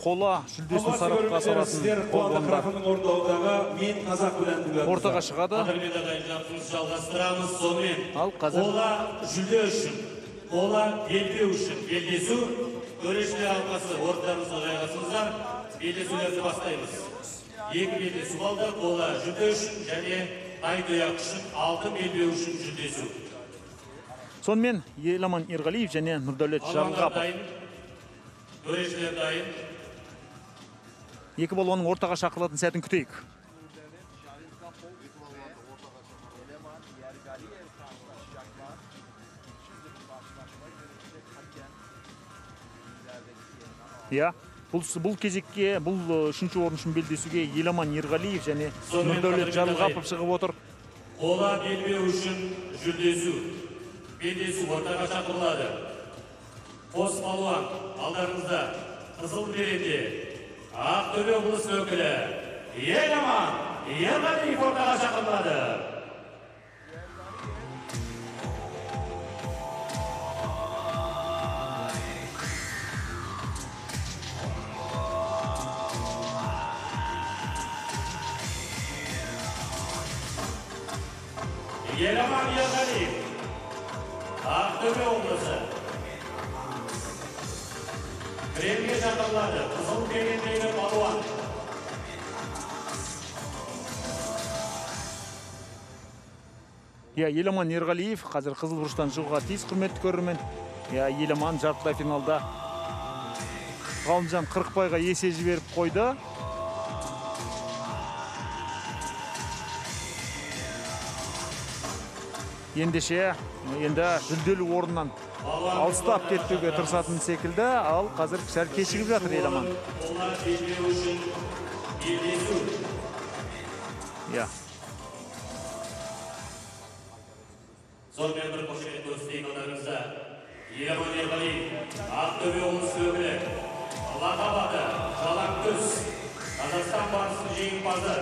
қола жүлдесін сарапқа салатын қолбандар ортаға шығады. Жалғастырамыз сонымен. Ал қазір қола жүлде үшін, қола белбеу үшін белдесу. Төрешілер алқасы орындарыңызға жайғасыңыздар. Белдесулерді бастаймыз. Екі белдесу қалды, қола жүлде үшін және тайтұяқ үшін, алтын белбеу үшін жүлдесу. Сонымен Еламан Ерғалиев және Нұрдәулет Жарылғапов. Төрешілер дайын. Екі балуанның ортаға шақырылатын сәтін күтейік. Я, бұл кезекке, бұл үшінші орын үшін белдесуге Еламан Ерғалиев және Нұрдәулет Жарылғапов шығып отыр. Қола белбеу үшін жүлдесу. Белдесу ортаға шақырылады. Қос балуан алдарыңызда қызыл беренде Ақтөбе облысы өкілі Еламан Ерғалиев ортаға шақырылады. Еламан Ерғалиев, Ақтөбе облысы. Кремге шақырылады, қызыл берендегі балуан. Еламан Ерғалиев қазір қызыл бұрыштан шығуға тиіс, құрметті көрермен. Еламан жартылай финалда Ғалымжан Қырықбайға есе жіберіп қойды. Ендеше, жүлделі орыннан алыстап кетпеуге тырысатын секілді, ал қазір сәл кешігіп жатыр Еламан. Сонымен бір қошемет көрсетейін алдарыңызда. Еламан Ерғалиев, Ақтөбе облысы өкілі, лақап аты Жалаңтөс, Қазақстан барысының жеңімпазы,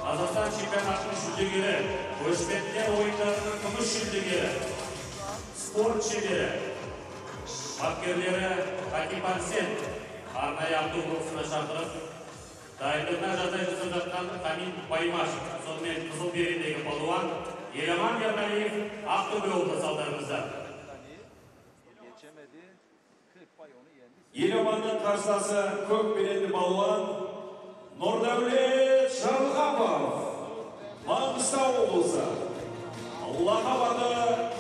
Қазақстан чемпионатының жүлдегері, көшпенділер ойындарының күміс жүлдегері, спорт шебері, бапкерлері Хаким Арсен арнайы автобусына шақырып, дайындығына жағдай жасап жатқан Хамин Баймашев, сонымен қызыл бередегі палуан Еламан Ерғалиев Ақтөбе облысы алдарыңызда. Еламанның қарсыласы көк беренді балуан Нұрдәулет Жарылғапов, Маңғыстау облысы. Лақап аты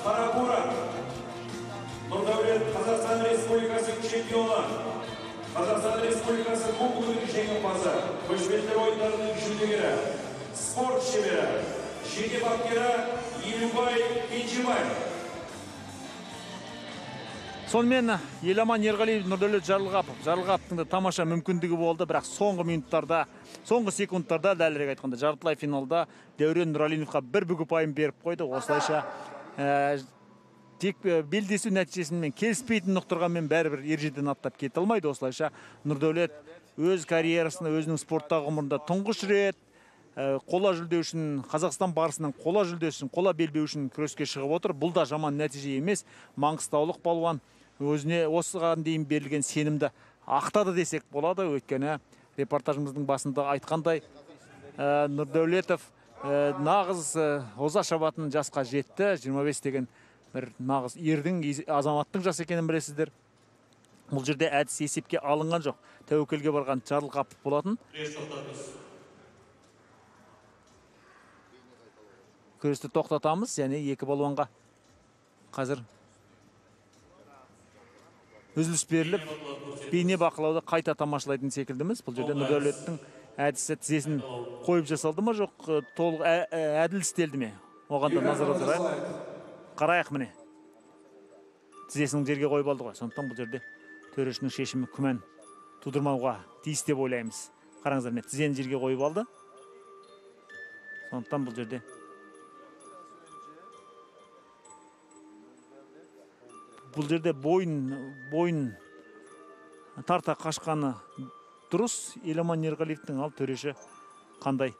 Қаракура. Нұрдәулет Қазақстан Республикасы чемпионы. Қазақстан Республикасы кубогының жеңімпазы, көшпенділер ойындарының жүлдегері, спорт шебері, жеке бапкері Елубай Кенжебай. Сонымен Еламан Ерғалиев, Нұрдәулет Жарылғаповтың да тамаша мүмкіндігі болды, бірақ соңғы секундтарда дәлірек айтқанда жартылай финалда Дәурен Нұралиновқа бір бүгі пайым беріп қойды. Осылайша тек белдесу нәтижесімен келіспейтін нұқтырғанмен бәрібір ержеден аттап кете алмайды. Осылайша Нұрдәулет өз карьерасында, өзінің спорттағы ғұмырында тұңғыш рет қола жүлде үшін, Қазақстан барысының қола жүлде үшін, қола белбеу үшін күреске шығып отыр. Бұл да жаман нәтиже емес. Маңғыстаулық балуан өзіне осыған дейін берілген сенімді ақтады десек болады. Өйткені репортажымыздың басында айтқандай, Нұрдәулетов нағыз оза шабатын жасқа жетті. 25 деген бір нағыз ердің, азаматтың жас екенін білесіздер. Бұл жерде әдіс есепке алынған жоқ. Тәуекелге барған Жарылғапов болатын. Күресті тоқтатамыз, яғни екі балуанға қазір үзіліс беріліп, бейне бақылауды қайта тамашалайтын секілдіміз. Бұл жерде Нұрдәулеттің әдісі тізесін қойып жасалды ма, жоқ, толық әділ істелді ме? Оған да назар аударайық. Қарайық міне. Тізесінің жерге қойып алды ғой. Сондықтан бұл жерде төрешінің шешімі күмән тудырмауға тиіс деп ойлаймыз. Қараңыздар, міне тізені жерге қойып алды. Сондықтан бұл жерде бойын тарта қашқаны дұрыс. Еламан Ерғалиевтің ал төреші қандай?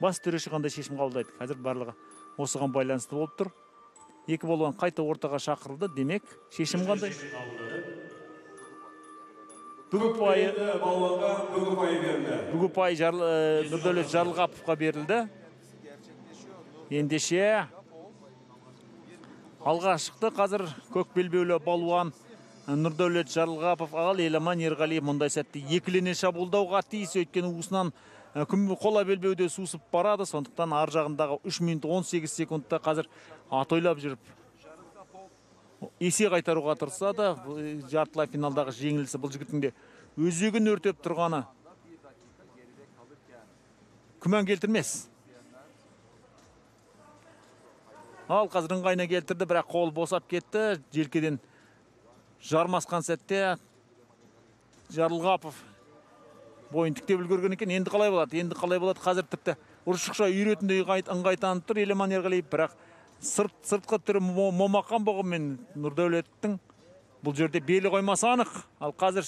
Бас төреші қандай шешім қабылдайды? Қазір барлығы осыған байланысты болып тұр. Екі балуан қайта ортаға шақырылды. Демек, шешім қандай? Бүгі пайы Нұрдәулет Жарылғаповқа берілді. Ендеше алға шықты. Қазір көк белбеулі балуан Нұрдәулет Жарылғапов, ал Еламан Ерғалиев мұндай сәтте екілене шабуылдауға тиіс. Өйткені уысынан қола белбеуде сусып барады. Сондықтан ар жағындағы 3 минут 18 секундта қазір атойлап жүріп есе қайтаруға тырысады. Жартылай финалдағы жеңілісі бұл жігіттің де өзегін өртеп тұрғаны күмән келтірмес. Ал қазір ыңғайына келтірді, бірақ қол босап кетті. Желкеден жармасқан сәтте Жарылғапов бойын тіктеп үлгерген екен. Енді қалай болады? Қазір тіпті ұршықша үйретіндей ыңғай танып тұр Еламан Ерғалиев, бірақ сыртқы түрі момақан болғанмен Нұрдәулеттің бұл жерде белі қоймасы анық. Ал қазір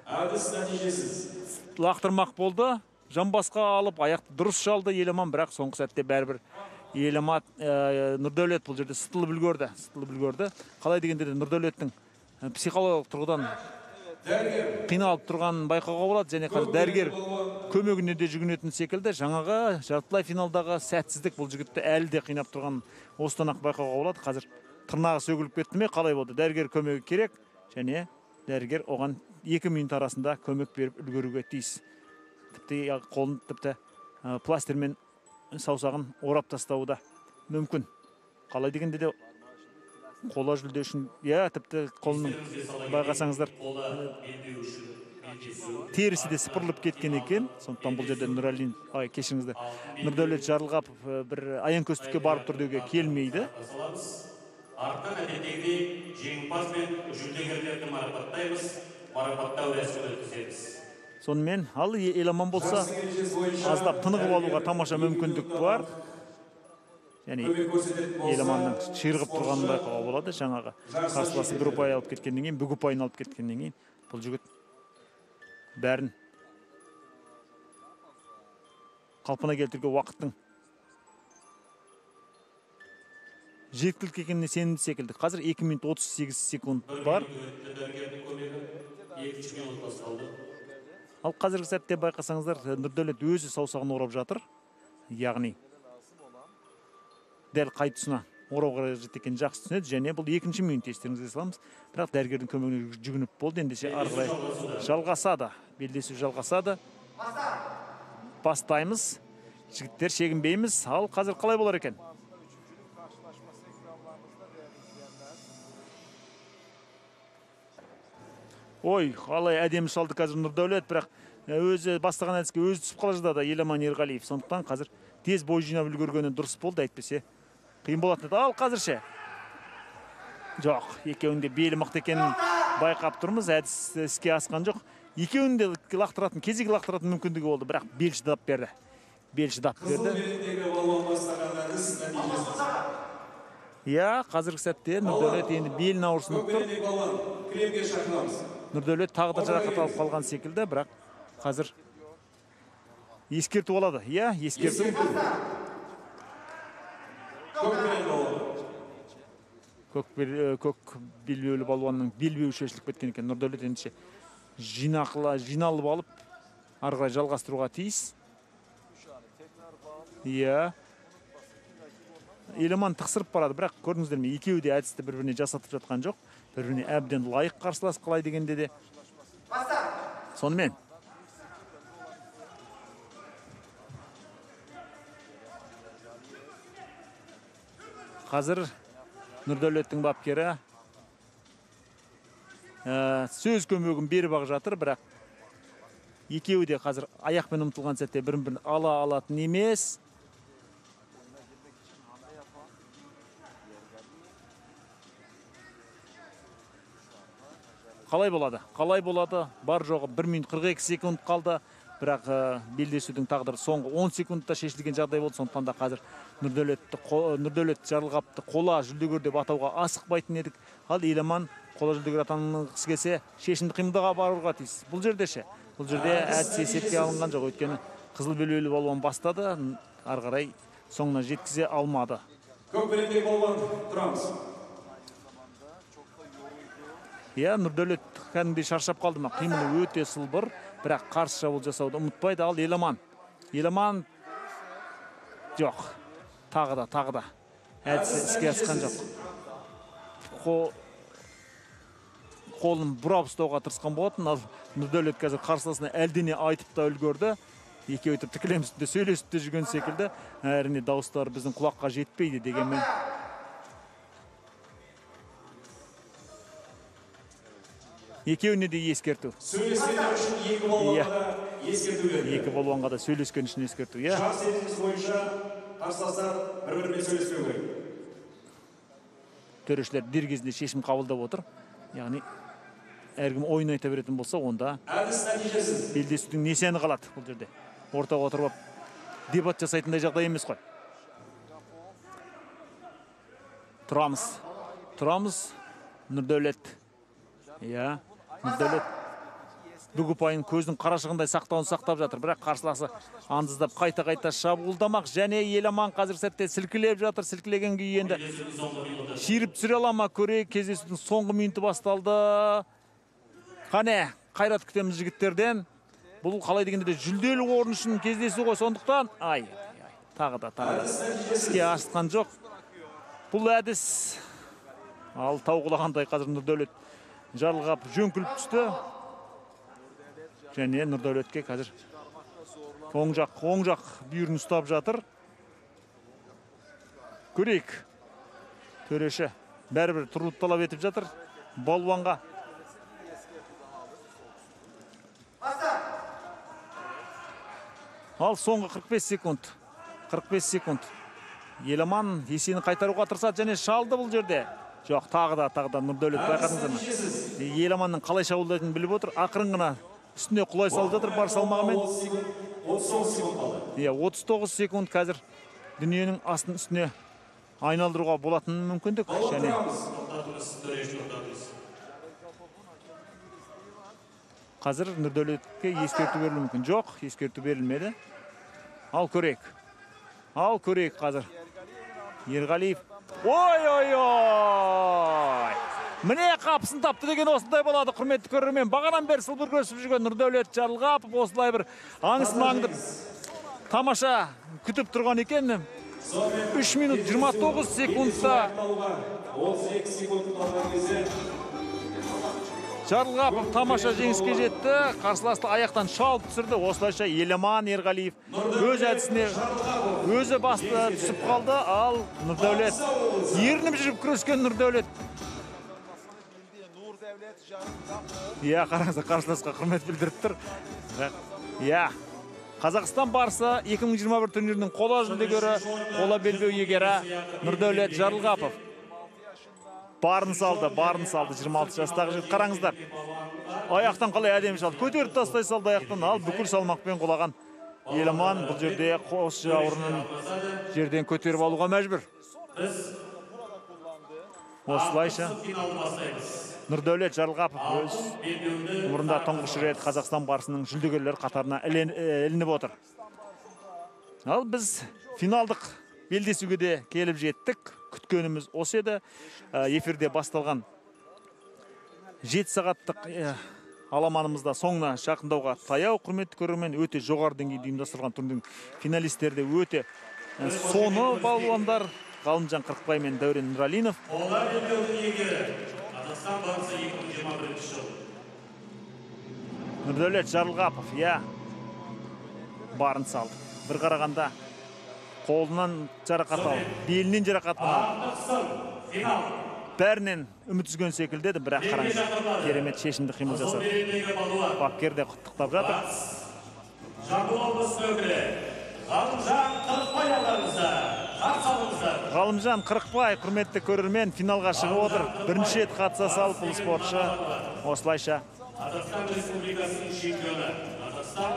әдіс нәтижесіз лақтырмақ болды. Жамбасқа алып, аяқты дұрыс шалды Еламан, бірақ соңғы сәтте бәрібір Нұрдәулет бұл жерде сытылып үлгерді. Қалай дегенде де Нұрдәулеттің психологиялық тұрғыдан қиналып тұрғанын байқауға болады. Және қазір дәрігер көмегіне де жүгінетін секілді. Жаңағы жартылай финалдағы сәтсіздік бұл жігітті әлі де қинап тұрғанын осыдан ақ байқауға болады. Қазір тырнағы сөгіліп кетті ме, қалай болды? Дәрігер көмегі керек, және дәрігер оған 2 минут арасында көмек беріп үлгеруге тиіс. Тіпті қолын пластермен саусағын орап тастауы да мүмкін. Қалай дегенде де қола жүлде үшін, тіпті қолының байқасаңыздар терісі де сыпырылып кеткен екен. Сондықтан бұл жерде Нұрдәулет Жарылғапов бір аяңкөстікке барып тұр деуге келмейді. Артынан әдеттегідей жеңімпаз бен жүлдегерлерді марапаттау рәсімін өткіземіз. Сонымен, ал Еламан болса, аздап тынығып алуға тамаша мүмкіндік бар. Яғни Еламанның ширғып тұрғанын байқауға болады. Жаңағы қарсыласы бір ұпай алып кеткеннен кейін, бүгі ұпайын алып кеткеннен кейін, бұл жігіт бәрін қалпына келтіруге уақыттың жеткілікті екеніне сенімді секілді. Қазір 2 минут 38 секунд бар. Дәрігердің көмегі 2 минут басталды. Ал қазіргі сәтте байқасаңыздар, Нұрдәулет өзі саусағын орап жатыр. Яғни дәл қай тұсына орауға қажет екенін жақсы түсінеді, және бұл 2 минут естеріңізге саламыз. Бірақ дәрігердің көмегіне жүгініп болды, ендеше ары қарай жалғасады. Белдесу жалғасады. Бастаймыз. Жігіттер шегінбейміз. Ал қазір қалай болар екен? Ой, қалай әдемі шалды қазір Нұрдәулет, бірақ өзі бастаған әдіске өзі түсіп қала жаздады Еламан Ерғалиев. Сондықтан қазір тез бой жинап үлгергені дұрыс болды, әйтпесе қиын болатын еді. Ал қазір ше? Жоқ, екеуінде белі мықты екенін байқап тұрмыз, әдіс іске асқан жоқ. Екеуінде лақтыратын, кезегі лақтыратын мүмкіндігі болды, бірақ бел шыдап берді. Бел шыдап берді. Иә, қазіргі сәтте Нұрдәулет енді белін ауырсынып тұр. Нұрдәулет тағы да жарақат алып қалған секілді, бірақ қазір ескерту алады. Иә, ескерту. Көк белбеулі балуанның белбеуі шешіліп кеткен екен. Нұрдәулет ендеше жиналып алып, ары қарай жалғастыруға тиіс. Иә. Еламан тықсырып барады, бірақ көрдіңіздер ме, екеуі де әдісті бір-біріне жасатып жатқан жоқ. Бір-біріне әбден лайық қарсылас қалай дегенде де. Сонымен қазір Нұрдәулеттің бапкері сөз көмегін беріп ақ жатыр, бірақ екеуі де қазір аяқпен ұмтылған сәтте бірін-бірін ала алатын емес. Қалай болады? Қалай болады? Бар жоғы 1 минут 42 секунд қалды. Бірақ белдесудің тағдыры соңғы 10 секундта шешілген жағдай болды. Сондықтан да қазір Нұрдәулет Жарылғапты қола жүлдегер деп атауға асықпайтын едік. Ал Еламан қола жүлдегер атанғысы келсе шешімді қимылдауға баруға тиіс. Бұл жерде ше? Бұл жерде әдіс есепке алынған жоқ. Өйткені қызыл белбеулі балуан бастады, ары қарай соңына жеткізе алмады. Көк белбеулі балуан, тұрамыз. Иә, Нұрдәулет кәдімгідей шаршап қалды ма? Қимылы өте сылбыр, бірақ қарсы шабуыл жасауды ұмытпайды. Ал Еламан жоқ. Тағы да. Әдісі іске асқан жоқ. Қолын бұрап ұстауға тырысқан болатын. Ал Нұрдәулет қазір қарсыласына әлдене айтып та үлгерді. Екеуі тіпті кілем үстінде сөйлесіп те жүрген секілді. Әрине дауыстар біздің құлаққа жетпейді дегенмен. Екеуіне де ескерту. Сөйлескендер үшін екі балуанға да ескерту берді. Екі балуанға да сөйлескен үшін ескерту. Жас еліміз бойынша қарсыластар бір-бірімен сөйлеспеу керек. Төрешілер дер кезінде шешім қабылдап отыр. Яғни әркім ойын айта беретін болса, онда әдіс нәтижесіз белдесудің не сәні қалады бұл жерде. Ортаға отырып дебат жасайтындай жағдай емес қой. Тұрамыз. Нұрдәулет. Иә. Нұрдәулет бүгіп айын көздің қарашығындай сақтауын сақтап жатыр, бірақ қарсыласы андыздап қайта шабуылдамақ, және Еламан қазір сәтте сілкілеп жатыр. Сілкілеген күйі енді ширіп түсіре ала ма көрейік. Кездесудің соңғы минуты басталды. Қане, қайрат күтеміз жігіттерден. Бұл қалай дегенде де жүлделі орын үшін кездесу ғой, сондықтан тағы да іске асқан жоқ. Бұл әдіс ал тауғылағандай қазір Нұрдәулет Жарылғап жөңкіліп түсті. Және Нұрдәулетке қазір оң жақ бүйірін ұстап жатыр. Көрейік. Төреші бәрібір тұруды талап етіп жатыр балуанға. Ал соңғы 45 секунд. Еламан есені қайтаруға тырысады және шалды бұл жерде. Жоқ, тағы да Нұрдәулет байқадыңыздар ма? Еламанның қалай шабуылдайтынын біліп отыр. Ақырын ғана үстіне құлай салып жатыр бар салмағымен. 39 секунд қалды. 39 секунд қазір дүниенің астын үстіне айналдыруға болатын мүмкіндік. Және қазір Нұрдәулетке ескерту берілуі мүмкін. Жоқ, ескерту берілмеді. Ал көрейік қазір. Ерғалиев Ой. Міне қапысын тапты деген осындай болады, құрметті көрермен. Бағадан бері сылбыр күресіп жүрген Нұрдәулет Жарылғапов осылай бір аңыс маңды тамаша күтіп тұрған екен. 3 минут 29 секундта Жарылғапов тамаша жеңіске жетті. Қарсыласты аяқтан шалып түсірді. Осылайша Еламан Ерғалиев өз әдісіне өзі басты түсіп қалды. Ал Нұрдәулет ерініп жүріп күрескен Нұрдәулет. Иә, қараңыздар, қарсыласқа құрмет білдіріп тұр. Иә, Қазақстан барысы 2021 турнирінің қола жүлдегері, қола белбеу иегері Нұрдәулет Жарылғапов. Барын салды, 26 жастағы жігіт. Қараңыздар, аяқтан қалай әдемі шалды. Көтеріп тастай салды аяқтан, ал бүкіл салмақпен құлаған Еламан бұл жерде қос жауырынын жерден көтеріп алуға мәжбүр. Осылайша Нұрдәулет Жарылғапов өз ғұмырында тұңғыш рет Қазақстан барысының жүлдегерлер қатарына ілініп отыр. Ал біз финалдық белдесуге де келіп жеттік. Күткеніміз осы еді. Эфирде басталған 7 сағаттық аламанымызда соңына жақындауға таяу. Құрметті көрермен, өте жоғары деңгейде ұйымдастырылған турнирдің финалисттері өте соны балуандар. Ғалымжан Қырықбай мен Дәурен Нұралинов. Қола белбеудің иегері Қазақстан барысы 2021 жыл. Нұрдәулет Жарылғапов, барын салды. Бір қарағанда қолынан жарақат алды, белінен жарақат алды. Бәрінен үміт үзген секілдеді, бірақ қараңыз, керемет шешімді қимыл жасады. Бапкер де құттықтап жатыр. Жамбыл облысының өкілі Ғалымжан Қырықбай алдарыңызда. Ғалымжан Қырықбай, құрметті көрермен, финалға шығып отыр. Бірінші рет қатыса салып бұл спортшы. Осылайша Қазақстан Республикасының чемпионы, Қазақстан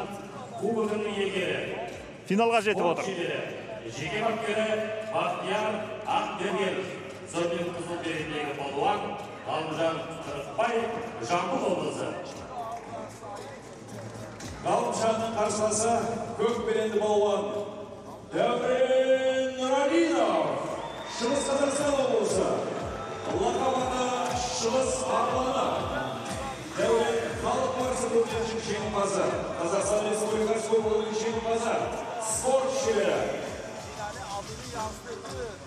кубогының иегері, финалға жетіп отыр. Жеке бапкері Бақтияр Ақбергенов, Зөрлен қызыл беретіндегі балуан Ғалымжан Қырықбай, Жамбыл облысы. Ғалымжанның қарсыласы көк беленді балуан Дәурен Нұралинов, Шығыс Қазақстан облысы. Лақабында Шығыс Арланы. Дәурен халық барысы турнирінің жеңімпазы, Қазақстан Республикасы кубогының жеңімпазы, спорт шебері.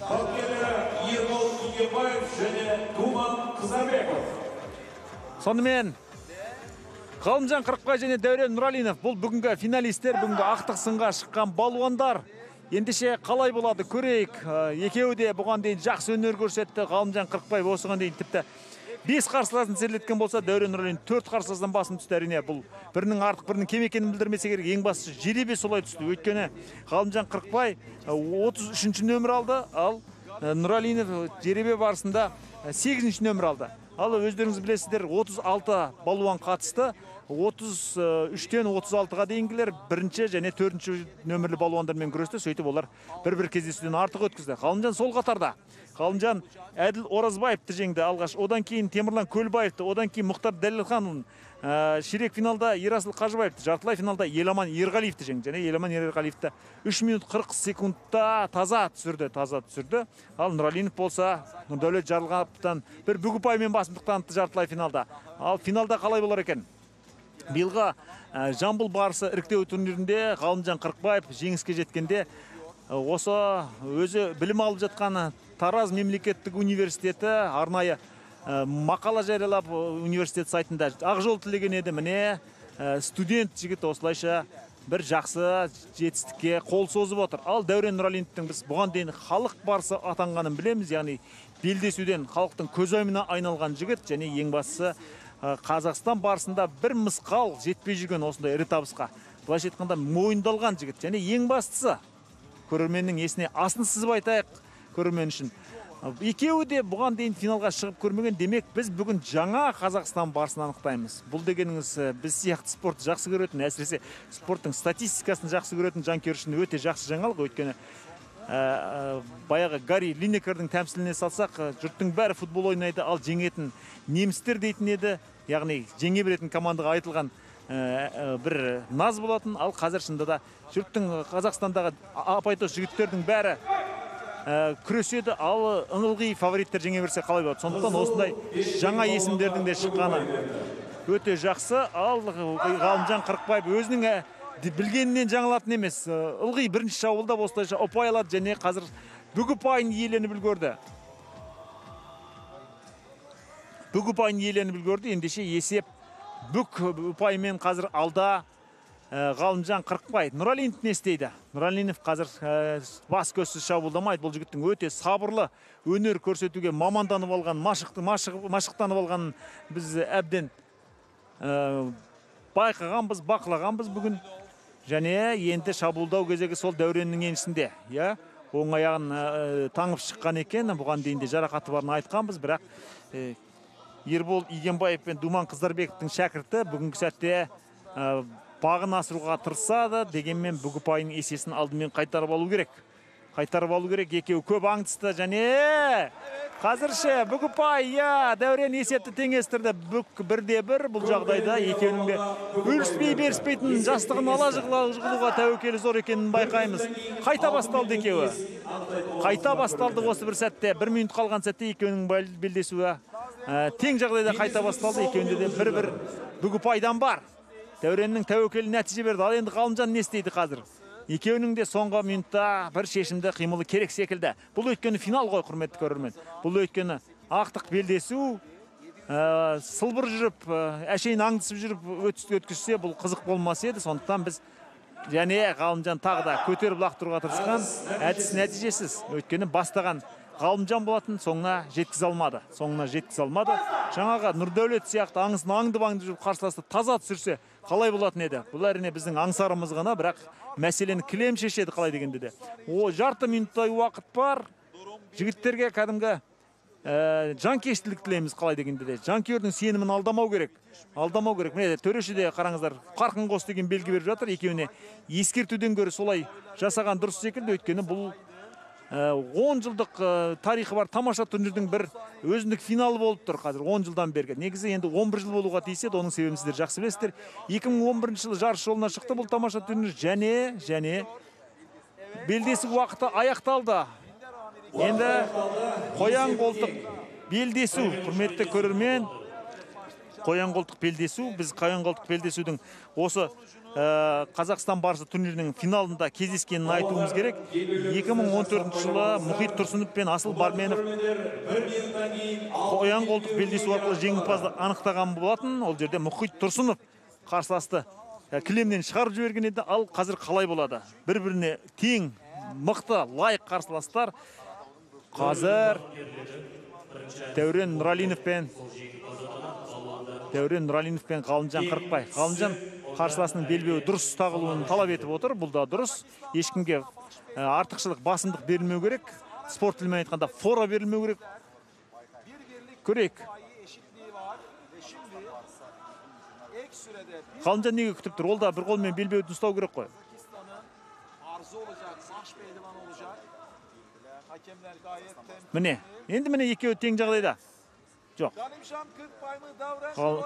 Бапкерлері Ербол Игебаев және Думан Қызарбеков. Сонымен Ғалымжан Қырықбай және Дәурен Нұралинов бұл бүгінгі финалистер, бүгінгі ақтық сынға шыққан балуандар. Ендеше қалай болады көрейік. Екеуі де бұған дейін жақсы өнер көрсетті. Ғалымжан Қырықбай осыған дейін тіпті 5 қарсыласын серлеткен болса, Дәурен Нұралинов 4 қарсыласынан басым түсті. Әрине бұл бірінің артық, бірінің кем екенін білдірмесе керек. Ең бастысы жеребе солай түсті. Өйткені Ғалымжан Қырықбай 33-ші нөмір алды, ал Нұралинов жеребе барысында 8-ші нөмір алды. Ал өздеріңіз білесіздер, 36 балуан қатысты. 33-тен 36-ға дейінгілер бірінші және 4-ші нөмірлі балуандармен күресті. Сөйтіп олар бір-бір кездесуден артық өткізді. Ғалымжан сол қатарда. Ғалымжан Әділ Оразбаевты жеңді алғаш. Одан кейін Темірлан Көлбаевты, одан кейін Мұхтар Дәлелханұлын, ширек финалда Ерасыл Қажыбаевты, жартылай финалда Еламан Ерғалиевті жеңді. Және Еламан Ерғалиевті 3 минут 40 секундта таза түсірді. Ал Нұралинов болса Нұрдәулет Жарылғаповтан бір бүгіпаймен басымдық танытты жартылай финалда. Ал финалда қалай болар екен? Биылғы Жамбыл барысы іріктеу турнирінде Ғалымжан Қырықбаев жеңіске жеткенде осы өзі білім алып жатқан Тараз мемлекеттік университеті арнайы мақала жариялап университет сайтында ақ жол тілеген еді. Міне студент жігіт осылайша бір жақсы жетістікке қол созып отыр. Ал Дәурен Нұралиновтың біз бұған дейін халық барысы атанғанын білеміз. Яғни белдесуден халықтың көзайымына айналған жігіт және ең бастысы Қазақстан барысында бір мысқал жетпей жүрген осындай ірі табысқа былайша айтқанда мойындалған жігіт. Және ең бастысы көрерменнің есіне асын сызып айтайық көрермен үшін. Екеуі де бұған дейін финалға шығып көрмеген. Демек, біз бүгін жаңа Қазақстан барысын анықтаймыз. Бұл дегеніңіз біз сияқты спортты жақсы көретін, әсіресе спорттың статистикасын жақсы көретін жанкүйер үшін өте жақсы жаңалық. Өйткені баяғы Гарри Линекердің тәмсіліне салсақ, жұрттың бәрі футбол ойнайды, ал жеңетін немістер дейтін еді. Яғни жеңе беретін командаға айтылған бір наз болатын. Ал қазір шынында да жұрттың Қазақстандағы апайтос жігіттердің бәрі күреседі, ал ылғи фавориттер жеңе берсе қалай болады? Сондықтан осындай жаңа есімдердің де шыққаны өте жақсы. Ал Ғалымжан Қырықбаев өзінің білгенінен жаңылатын емес. Ылғи бірінші шабуылда осылайша ұпай алады және қазір бүк ұпайын иеленіп үлгерді. Бүк ұпайын иеленіп үлгерді. Ендеше есеп бүк ұпайымен қазір алда Ғалымжан Қырықбаев. Нұралинов не істейді? Нұралинов қазір бас көзсіз шабуылдамайды. Бұл жігіттің өте сабырлы өнер көрсетуге маманданып алған, машықтанып алған біз әбден байқағанбыз, бақылағанбыз бүгін. Және енді шабуылдау кезегі сол Дәуреннің еншісінде. Оң аяғын таңып шыққан екен. Бұған дейінде жарақаты барын айтқанбыз, бірақ Ербол Игенбаев пен Думан Қыздарбековтың шәкірті бүгінгі сәтте бағын асыруға тырысады, дегенмен бүк ұпайының есесін алдымен қайтарып алу керек. Екеуі көп аңдысты және қазірше бүк ұпай, Дәурен есепті теңестірді. Бүк 1-1. Бұл жағдайда екеуінің де өліспей беріспейтін жастығын ала жығылуға тәуекелі зор екенін байқаймыз. Қайта басталды екеуі. Осы бір сәтте, 1 минут қалған сәтте екеуінің белдесуі тең жағдайда қайта басталды. Екеуінде де 1-1 бүк ұпайдан бар. Дәуреннің тәуекелі нәтиже берді. Ал енді Ғалымжан не істейді қазір? Екеуінің де соңғы минутта бір шешімді қимылы керек секілді. Бұл өйткені финал ғой, құрметті көрермен. Бұл өйткені ақтық белдесу, сылбыр жүріп, әшейін аңдысып жүріп өткізсе, бұл қызық болмас еді. Сондықтан біз және Ғалымжан тағы да көтеріп лақтыруға тырысқан, әдіс нәтижесіз. Өйткені бастаған Ғалымжан болатын, соңына жеткізе алмады. Жаңаға Нұрдәулет сияқты аңысын аңды-аңды жүріп қарсыласты таза түсірсе қалай болатын еді? Бұл әрине біздің аңсарымыз ғана, бірақ мәселені кілем шешеді қалай дегенде де. Жарты минуттай уақыт бар. Жігіттерге кәдімгі жанкештілік тілейміз қалай дегенде де. Жанкүйердің сенімін алдамау керек. Міне төреші де қараңыздар, қарқын қос деген белгі беріп жатыр. Екеуіне ескертуден гөрі солай жасаған дұрыс секілді. Өйткені бұл 10 жылдық тарихы бар тамаша турнирдің бір өзіндік финалы болып тұр қазір 10 жылдан бергі. Негізі енді 11 жыл болуға тиіс еді, оның себебін сіздер жақсы білесіздер. 2011 жылы жарыс жолына шықты бұл тамаша турнир және белдесу уақыты аяқталды. Енді қоян қолтық белдесу, құрметті көрермен, қоян қолтық белдесу. Біз қоян қолтық белдесудің осы Қазақстан барысы турнирінің финалында кездескенін айтуымыз керек. 2014 жылы Мұхит Тұрсынов пен Асыл Барменов қоян қолтық белдесу арқылы жеңімпазды анықтаған болатын. Ол жерде Мұхит Тұрсынов қарсыласты кілемнен шығарып жіберген еді. Ал қазір қалай болады? Бір-біріне тең, мықты, лайық қарсыластар. Қазір Дәурен Нұралинов пен Ғалымжан Қырықбаев. Ғалымжан қарсыласының белбеуі дұрыс тағылуын талап етіп отыр. Бұл да дұрыс. Ешкімге артықшылық, басымдық берілмеу керек. Спорт тілімен айтқанда фора берілмеу керек. Көрейік. Ғалымжан неге күтіп тұр? Ол да бір қолмен белбеуді ұстау керек қой. Міне екеуі тең жағдайда. Жоқ.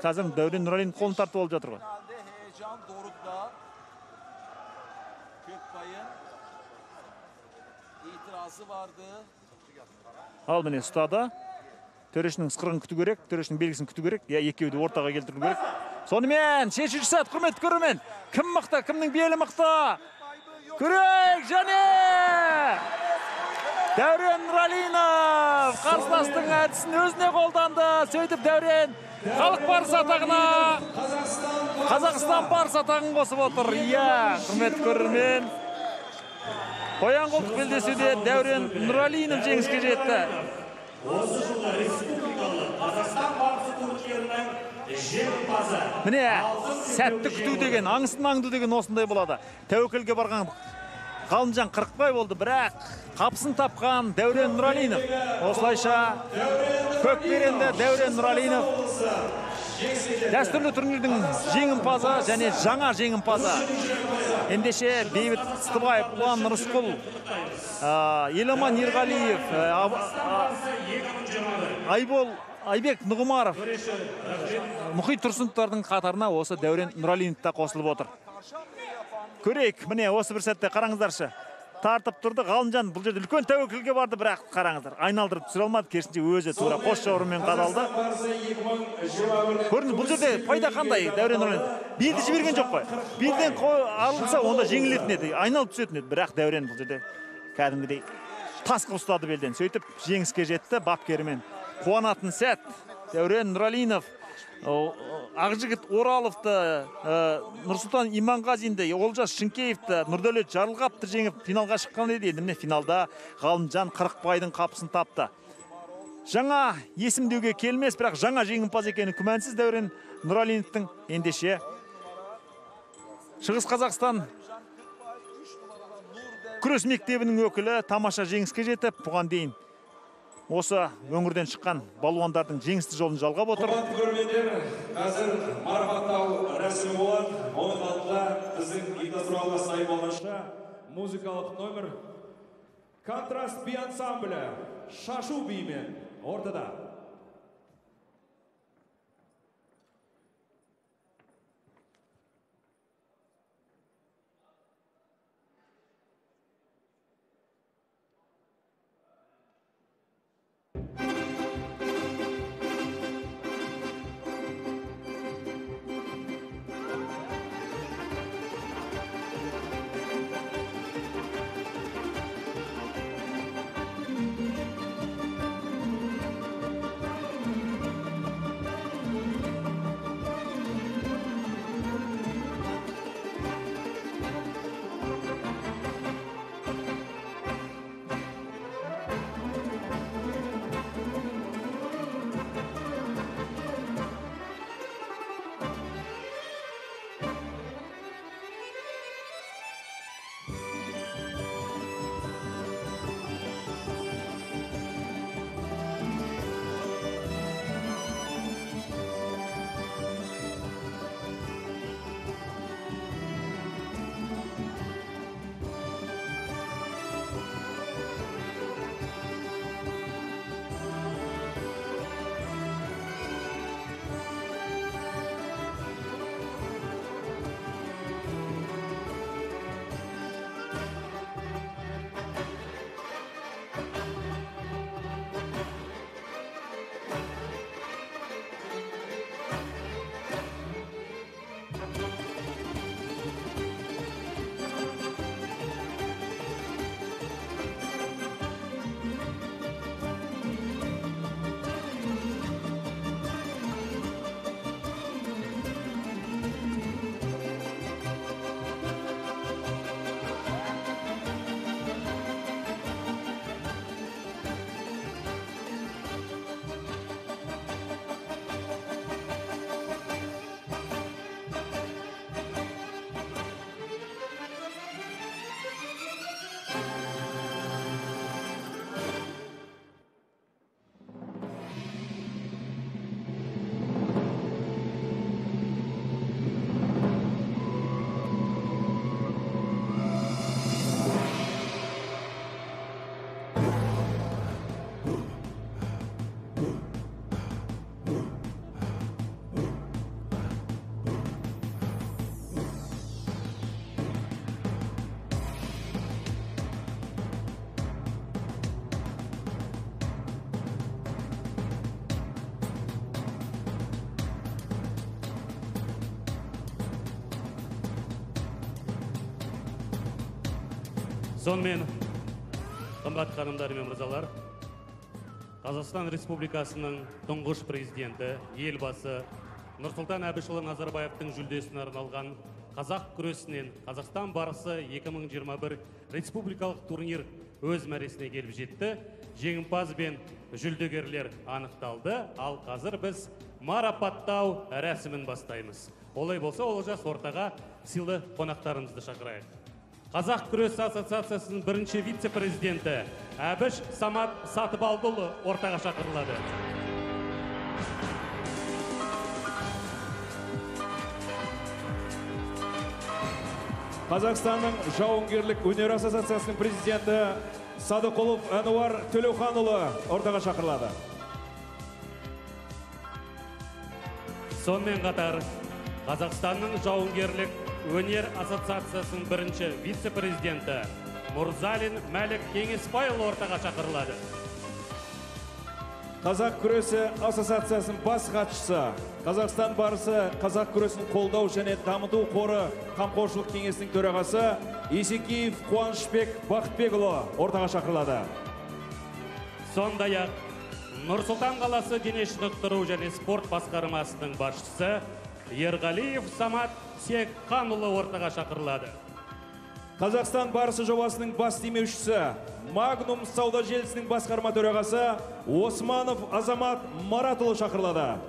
Қазір Дәурен Нұралин қолын тартып алып жатыр ғой. Ал міне ұстады. Төрешінің ысқырығын күту керек, төрешінің белгісін күту керек. Екеуі де ортаға келтіру керек. Сонымен шешуші сәт, құрметті көрермен. Кім мықты, кімнің белі мықты? Көрейік және Дәурен Нұралинов қарсыластың әдісін өзіне қолданды. Сөйтіп Дәурен халық барыс атағына Қазақстан барыс атағын қосып отыр. Құрметті көрермен, қоян қолтық белдесуде Дәурен Нұралинов жеңіске жетті. Осы жылда республикалық Қазақстан барысы турнирінің жеңімпазы. Міне, сәтті күту деген, аңысын аңду деген осындай болады. Тәуекелге барған Ғалымжан Қырықбаев болды, бірақ қапысын тапқан Дәурен Нұралинов. Осылайша көк беренді Дәурен Нұралинов дәстүрлі турнирдің жеңімпазы және жаңа жеңімпазы. Ендеше Бейбіт Ыстыбаев, Ұлан Рысқұл, Еламан Ерғалиев, Айбек Нұғымаров, Мұхит Тұрсыновтардың қатарына осы Дәурен Нұралинов та қосылып отыр. Көрейік, міне осы бір сәтте қараңыздаршы. тартып тұрды. Ғалымжан бұл жерде үлкен тәуекелге барды, бірақ қараңыздар, айналдырып түсіре алмады, керісінше өзі тура қос жауырынмен қадалды. Көрдіңіз, бұл жерде пайда қандай, Дәурен Нұралиев? Белді жіберген жоқ қой. Белден арылса, онда жеңілетін еді, айналып түсетін еді. Бірақ Дәурен бұл жерде кәдімгідей тасқа ұстады белден. Сөйтіп жеңіске жетті, бапкерімен. Қуанатын сәт. Дәурен Нұралиев Ақжігіт Ораловты, Нұрсұлтан Иманғазинді, Олжас Шынкеевті, Нұрдәулет Жарылғапты жеңіп финалға шыққан еді. Енді міне финалда Ғалымжан Қырықбайдың қапысын тапты. Жаңа есімдеуге келмес, бірақ жаңа жеңімпаз екені күмәнсіз Дәурен Нұралиевтің. Ендеше Шығыс Қазақстан күрес мектебінің өкілі тамаша жеңіске жетіп, бұған дейін осы өңірден шыққан балуандардың жеңісті жолын жалғап отыр. Құрметті көрермендер, қазір марапаттау рәсімі болады. Оның алдында біздің ұйымдастыруға сай болғанша музыкалық номер Контраст би ансамблі Шашу биімен ортада. Сонымен, қымбат ханымдар мен мырзалар, Қазақстан Республикасының тұңғыш президенті, елбасы Нұрсұлтан Әбішұлы Назарбаевтың жүлдесіне арналған қазақ күресінен Қазақстан барысы 2021 республикалық турнир өз мәресіне келіп жетті. Жеңімпаз бен жүлдегерлер анықталды, ал қазір біз марапаттау рәсімін бастаймыз. Олай болса, Олжас ортаға сыйлы қонақтарымызды шақырайық. Қазақ күрес ассоциациясының бірінші вице-президенті Әбіш Самат Сатыбалдыұлы ортаға шақырылады. Қазақстанның жауынгерлік өнер ассоциациясының президенті Садықұлов Әнуар Төлеуханұлы ортаға шақырылады. Сонымен қатар Қазақстанның жауынгерлік өнер ассоциациясының бірінші вице-президенті Мұрзалин Мәлік Кеңесбайұлы ортаға шақырылады. Қазақ күресі ассоциациясының бас хатшысы, Қазақстан барысы қазақ күресін қолдау және дамыту қоры қамқоршылық кеңесінің төрағасы Есекеев Қуанышбек Бақытбекұлы ортаға шақырылады. Сондай-ақ Нұр-Сұлтан қаласы дене шынықтыру және спорт басқармасының басшысы Ерғалиев Самат Секханұлы ортаға шақырылады. Қазақстан барысы жобасының бас демеушісі, Магнум сауда желісінің басқарма төрағасы Османов Азамат Маратұлы шақырылады.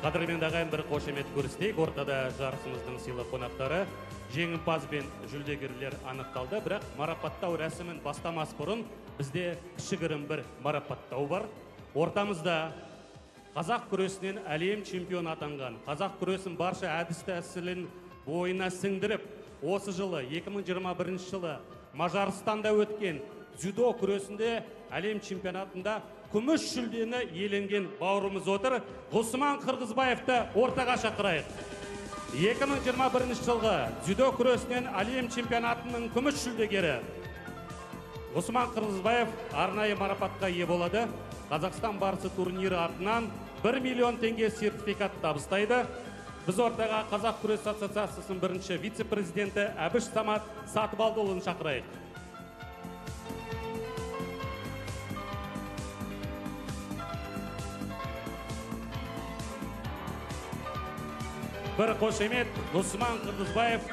Қадірмен ағайын бір қошемет көрсетейік. Ортада жарысымыздың сыйлы қонақтары, жеңімпаз бен жүлдегерлер анықталды, бірақ марапаттау рәсімін бастамас бұрын бізде кішігірім бір марапаттау бар. Ортамызда қазақ күресінен әлем чемпион атанған, қазақ күресін барша әдіс-тәсілін бойына сіңдіріп, осы жылы 2021 жылы Мажарстанда өткен дзюдо күресінде әлем чемпионатында күміс жүлдені иеленген бауырымыз отыр. Ғұсман Қырғызбаевты ортаға шақырайық. 2021 жылғы дзюдо күресінен әлем чемпионатының күміс жүлдегері Ғұсман Қырғызбаев арнайы марапатқа ие болады. Қазақстан барысы турнирі атынан 1 миллион теңге сертификат табыстайды. Біз ортаға Қазақ күрес ассоциациясының бірінші вице-президенті Әбіш Самат Сатыбалдыұлын шақырайық. Бір қошемет, Ғұсман Қырғызбаев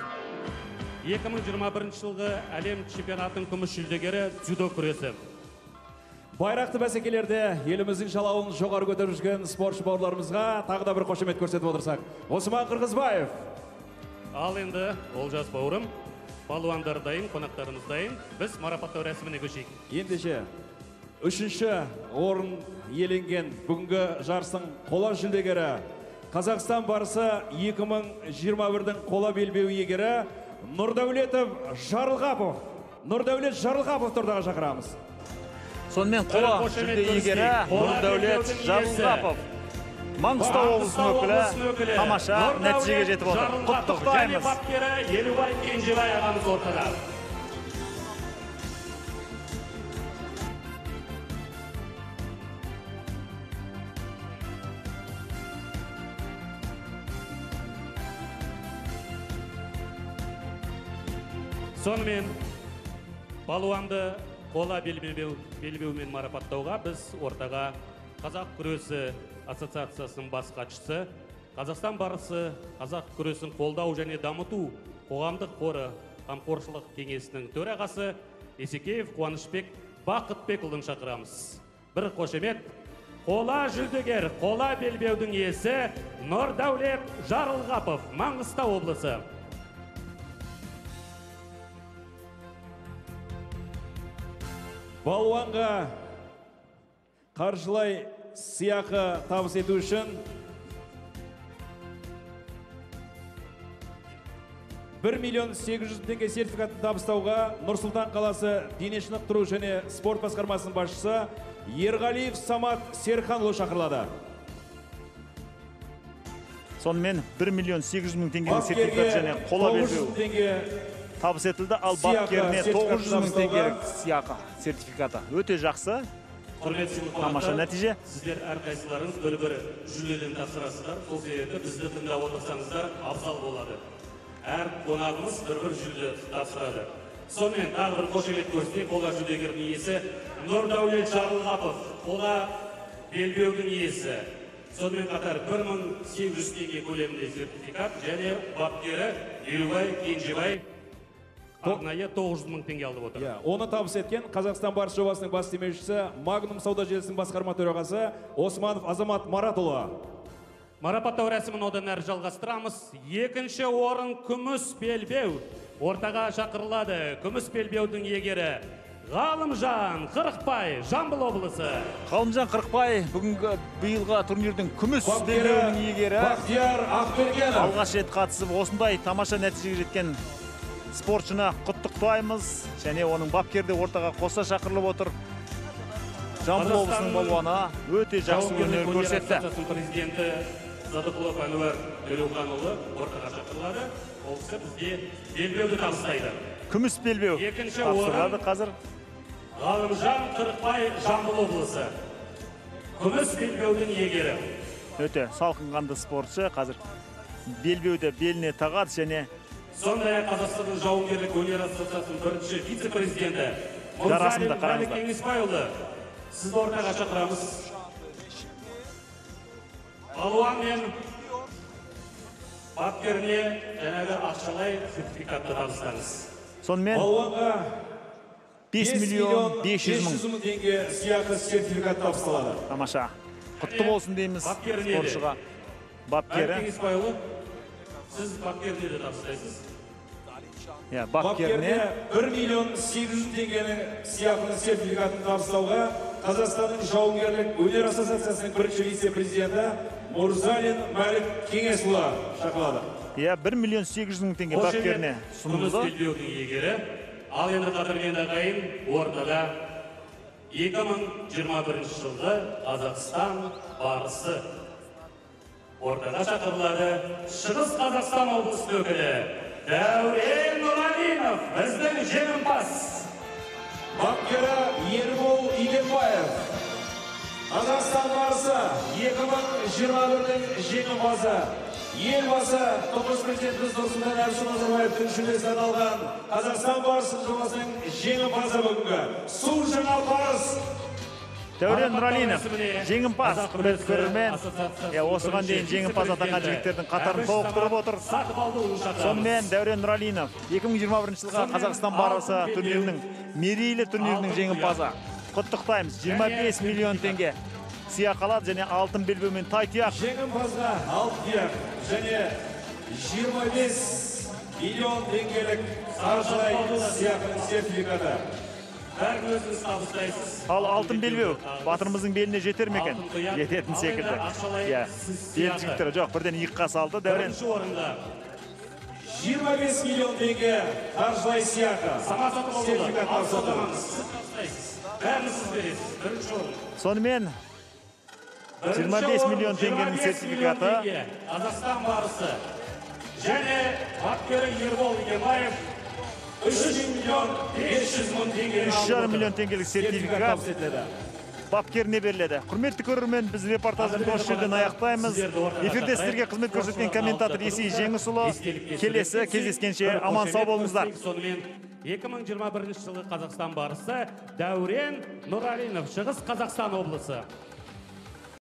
2021 жылғы әлем чемпионатының күміс жүлдегері дзюдо күресі. Байрақты бәсекелерде еліміздің жалауын жоғары көтеріп жүрген спортшы бауырларымызға тағы да бір қошемет көрсетіп отырсақ. Ғұсман Қырғызбаев. Ал енді Олжас бауырым, балуандар дайын, қонақтарымыз дайын. Біз марапаттау рәсіміне көшейік. Ендеше, үшінші орын иеленген бүгінгі жарыстың қола жүлдегері Қазақстан барысы 2021-дің қола белбеу иегері Нұрдәулетов Жарылғапов. Нұрдәулет Жарылғапов ортаға шақырамыз. Сонымен қола жүлде иегері Нұрдәулет Жарылғапов. Маңғыстау облысының өкілі тамаша нәтижеге жетіп отыр. Құттықтаймыз. Және бапкері Елубай Кенжебай ағамыз ортада. Сонымен балуанды қола белбеумен марапаттауға біз ортаға Қазақ күресі ассоциациясының бас хатшысы, Қазақстан барысы қазақ күресін қолдау және дамыту қоғамдық қоры қамқоршылық кеңесінің төрағасы Есекеев Қуанышбек Бақытбекұлын шақырамыз. Бір қошемет, қола жүлдегер, қола белбеудің иесі Нұрдәулет Жарылғапов, Маңғыстау облысы. Балуанға қаржылай сыйақы табыс ету үшін 1 миллион 800 теңге сертификатын табыстауға Нұр-Сұлтан қаласы дене шынықтыру және спорт басқармасының басшысы Ерғалиев Самат Серханұлы шақырылады. Сонымен 1 миллион 800 мың теңгенің сертификаты және қола белбеу табыс етілді, ал бапкеріне 900 мың теңгелік сыйақы сертификаты. Өте жақсы. Тамаша нәтиже. Сіздер әрқайсыларыңыз бір-бір жүлдеден тапсырасыздар. Сол себепті бізді тыңдап отырсаңыздар абзал болады. Әр қонағымыз бір-бір жүлде тапсырады. Сонымен тағы бір қошемет көрсетейік. Қола жүлдегердің иесі Нұрдәулет Жарылғапов, қола белбеудің иесі. Сонымен қатар 1800 теңге көлемінде сертификат және бапкері Елубай Кенжебай арнайы 900 мың теңге алып отыр. Оны табыс еткен Қазақстан барысы жобасының бас демеушісі, Магнум сауда желісінің басқарма төрағасы Османов Азамат Маратұлы. Марапаттау рәсімін одан әрі жалғастырамыз. Екінші орын күміс белбеу. Ортаға шақырылады. Күміс белбеудің иегері Ғалымжан Қырықбай, Жамбыл облысы. Ғалымжан Қырықбай бүгінгі биылғы турнирдің күміс белбеуінің иегері. Бақтияр Ақбергенов. Алғаш рет қатысып осындай тамаша нәтижеге жеткен спортшыны құттықтаймыз, және оның бапкерді ортаға қоса шақырылып отыр. Жамбыл облысының балуаны өте жақсы өнер көрсетті. Президенті Садықұлов Әнуар Төлеуғанұлы ортаға шақырылады. Ол кісі бізге белбеуді табыстайды. Күміс белбеу Екінші тапсырылады орын қазір. Ғалымжан Қырықбай Жамбыл облысы. Күміс белбеудің иегері. Өте салқын қанды спортшы қазір белбеуді беліне тағады және Сондай-ақ Қазақстанның жауынгерлік өнер ассоциациясының бірінші вице-президенті Жарасымда Мырзалин Мәлік қараңыздар. Кеңесбайұлы, сізді ортаға шақырамыз. Балуан мен бапкеріне жаңағы ақшалай сертификатты табыстаңыз. сонымен Балуанға 5 миллион 500 мың теңге сыйақы сертификат табысталады. тамаша. Құтты болсын дейміз Бапкері неде? спортшыға. Мәлік Бапкері. Кеңесбайұлы, сіз бапкеріне де табыстайсыз. Бапкеріне Бапкеріне 1 миллион 800 теңгенің сыйақы сертификатын табыстауға Қазақстанның жауынгерлік өнер ассоциациясының бірінші вице-президенті Мұрзалин Мәлік Кеңесұлы шақырылады. 1 миллион 800 мың теңге бапкеріне Күміс сұнылды. белбеудің иегері. Ал енді қадірмен ағайын ортада 2021 жылғы Қазақстан барысы. Ортаға шақырылады Шығыс Қазақстан облысының өкілі Дәурен Нұралинов, біздің жеңімпаз. Бапкері Ербол Игенбаев. Қазақстан барысы 2021-дің жеңімпазы. Елбасы тұңғыш президентіміз Нұрсұлтан Әбішұлы Назарбаевтың жүлдесін алған Қазақстан барысы жобасының жеңімпазы бүгінгі су жаңа барыс. Дәурен Нұралинов жеңімпаз, құрметті көрермен. Осыған дейін жеңімпаз атанған жігіттердің қатарын толықтырып отыр. Сонымен Дәурен Нұралинов 2021 жылға Қазақстан барысы турнирінің мерейлі турнирінің жеңімпазы. Құттықтаймыз. 25 миллион теңге сыйақы алады және алтын белбеумен тайтұяқ. Жеңімпазға алтын және 25 миллион теңгелік қаржылай сыйақының сертификаты. Бәрін өзіңіз табыстайсыз. Ал алтын белбеу батырымыздың беліне жетер ме екен? Жететін секілді. Бел жігіттері жоқ, бірден иыққа салды Дәурен. Бірінші орында 25 миллион теңге қаржылай сыйақы сертификат табысталды. Бәрін сіз бересіз. Бірінші орын. Сонымен 25 миллион теңгенің сертификаты. Қазақстан барысы. Және бапкері Ербол Игенбаев 3 миллион 500 мың теңге. 3,5 миллион теңгелік сертификат бапкеріне беріледі. Құрметті көрермен, біз репортажды осы жерден аяқтаймыз. Эфирде сіздерге қызмет көрсеткен комментатор Есей Жеңісұлы. Келесі кездескенше аман сау болыңыздар. 2021 жылғы Қазақстан барысы Дәурен Нұралинов, Шығыс Қазақстан облысы.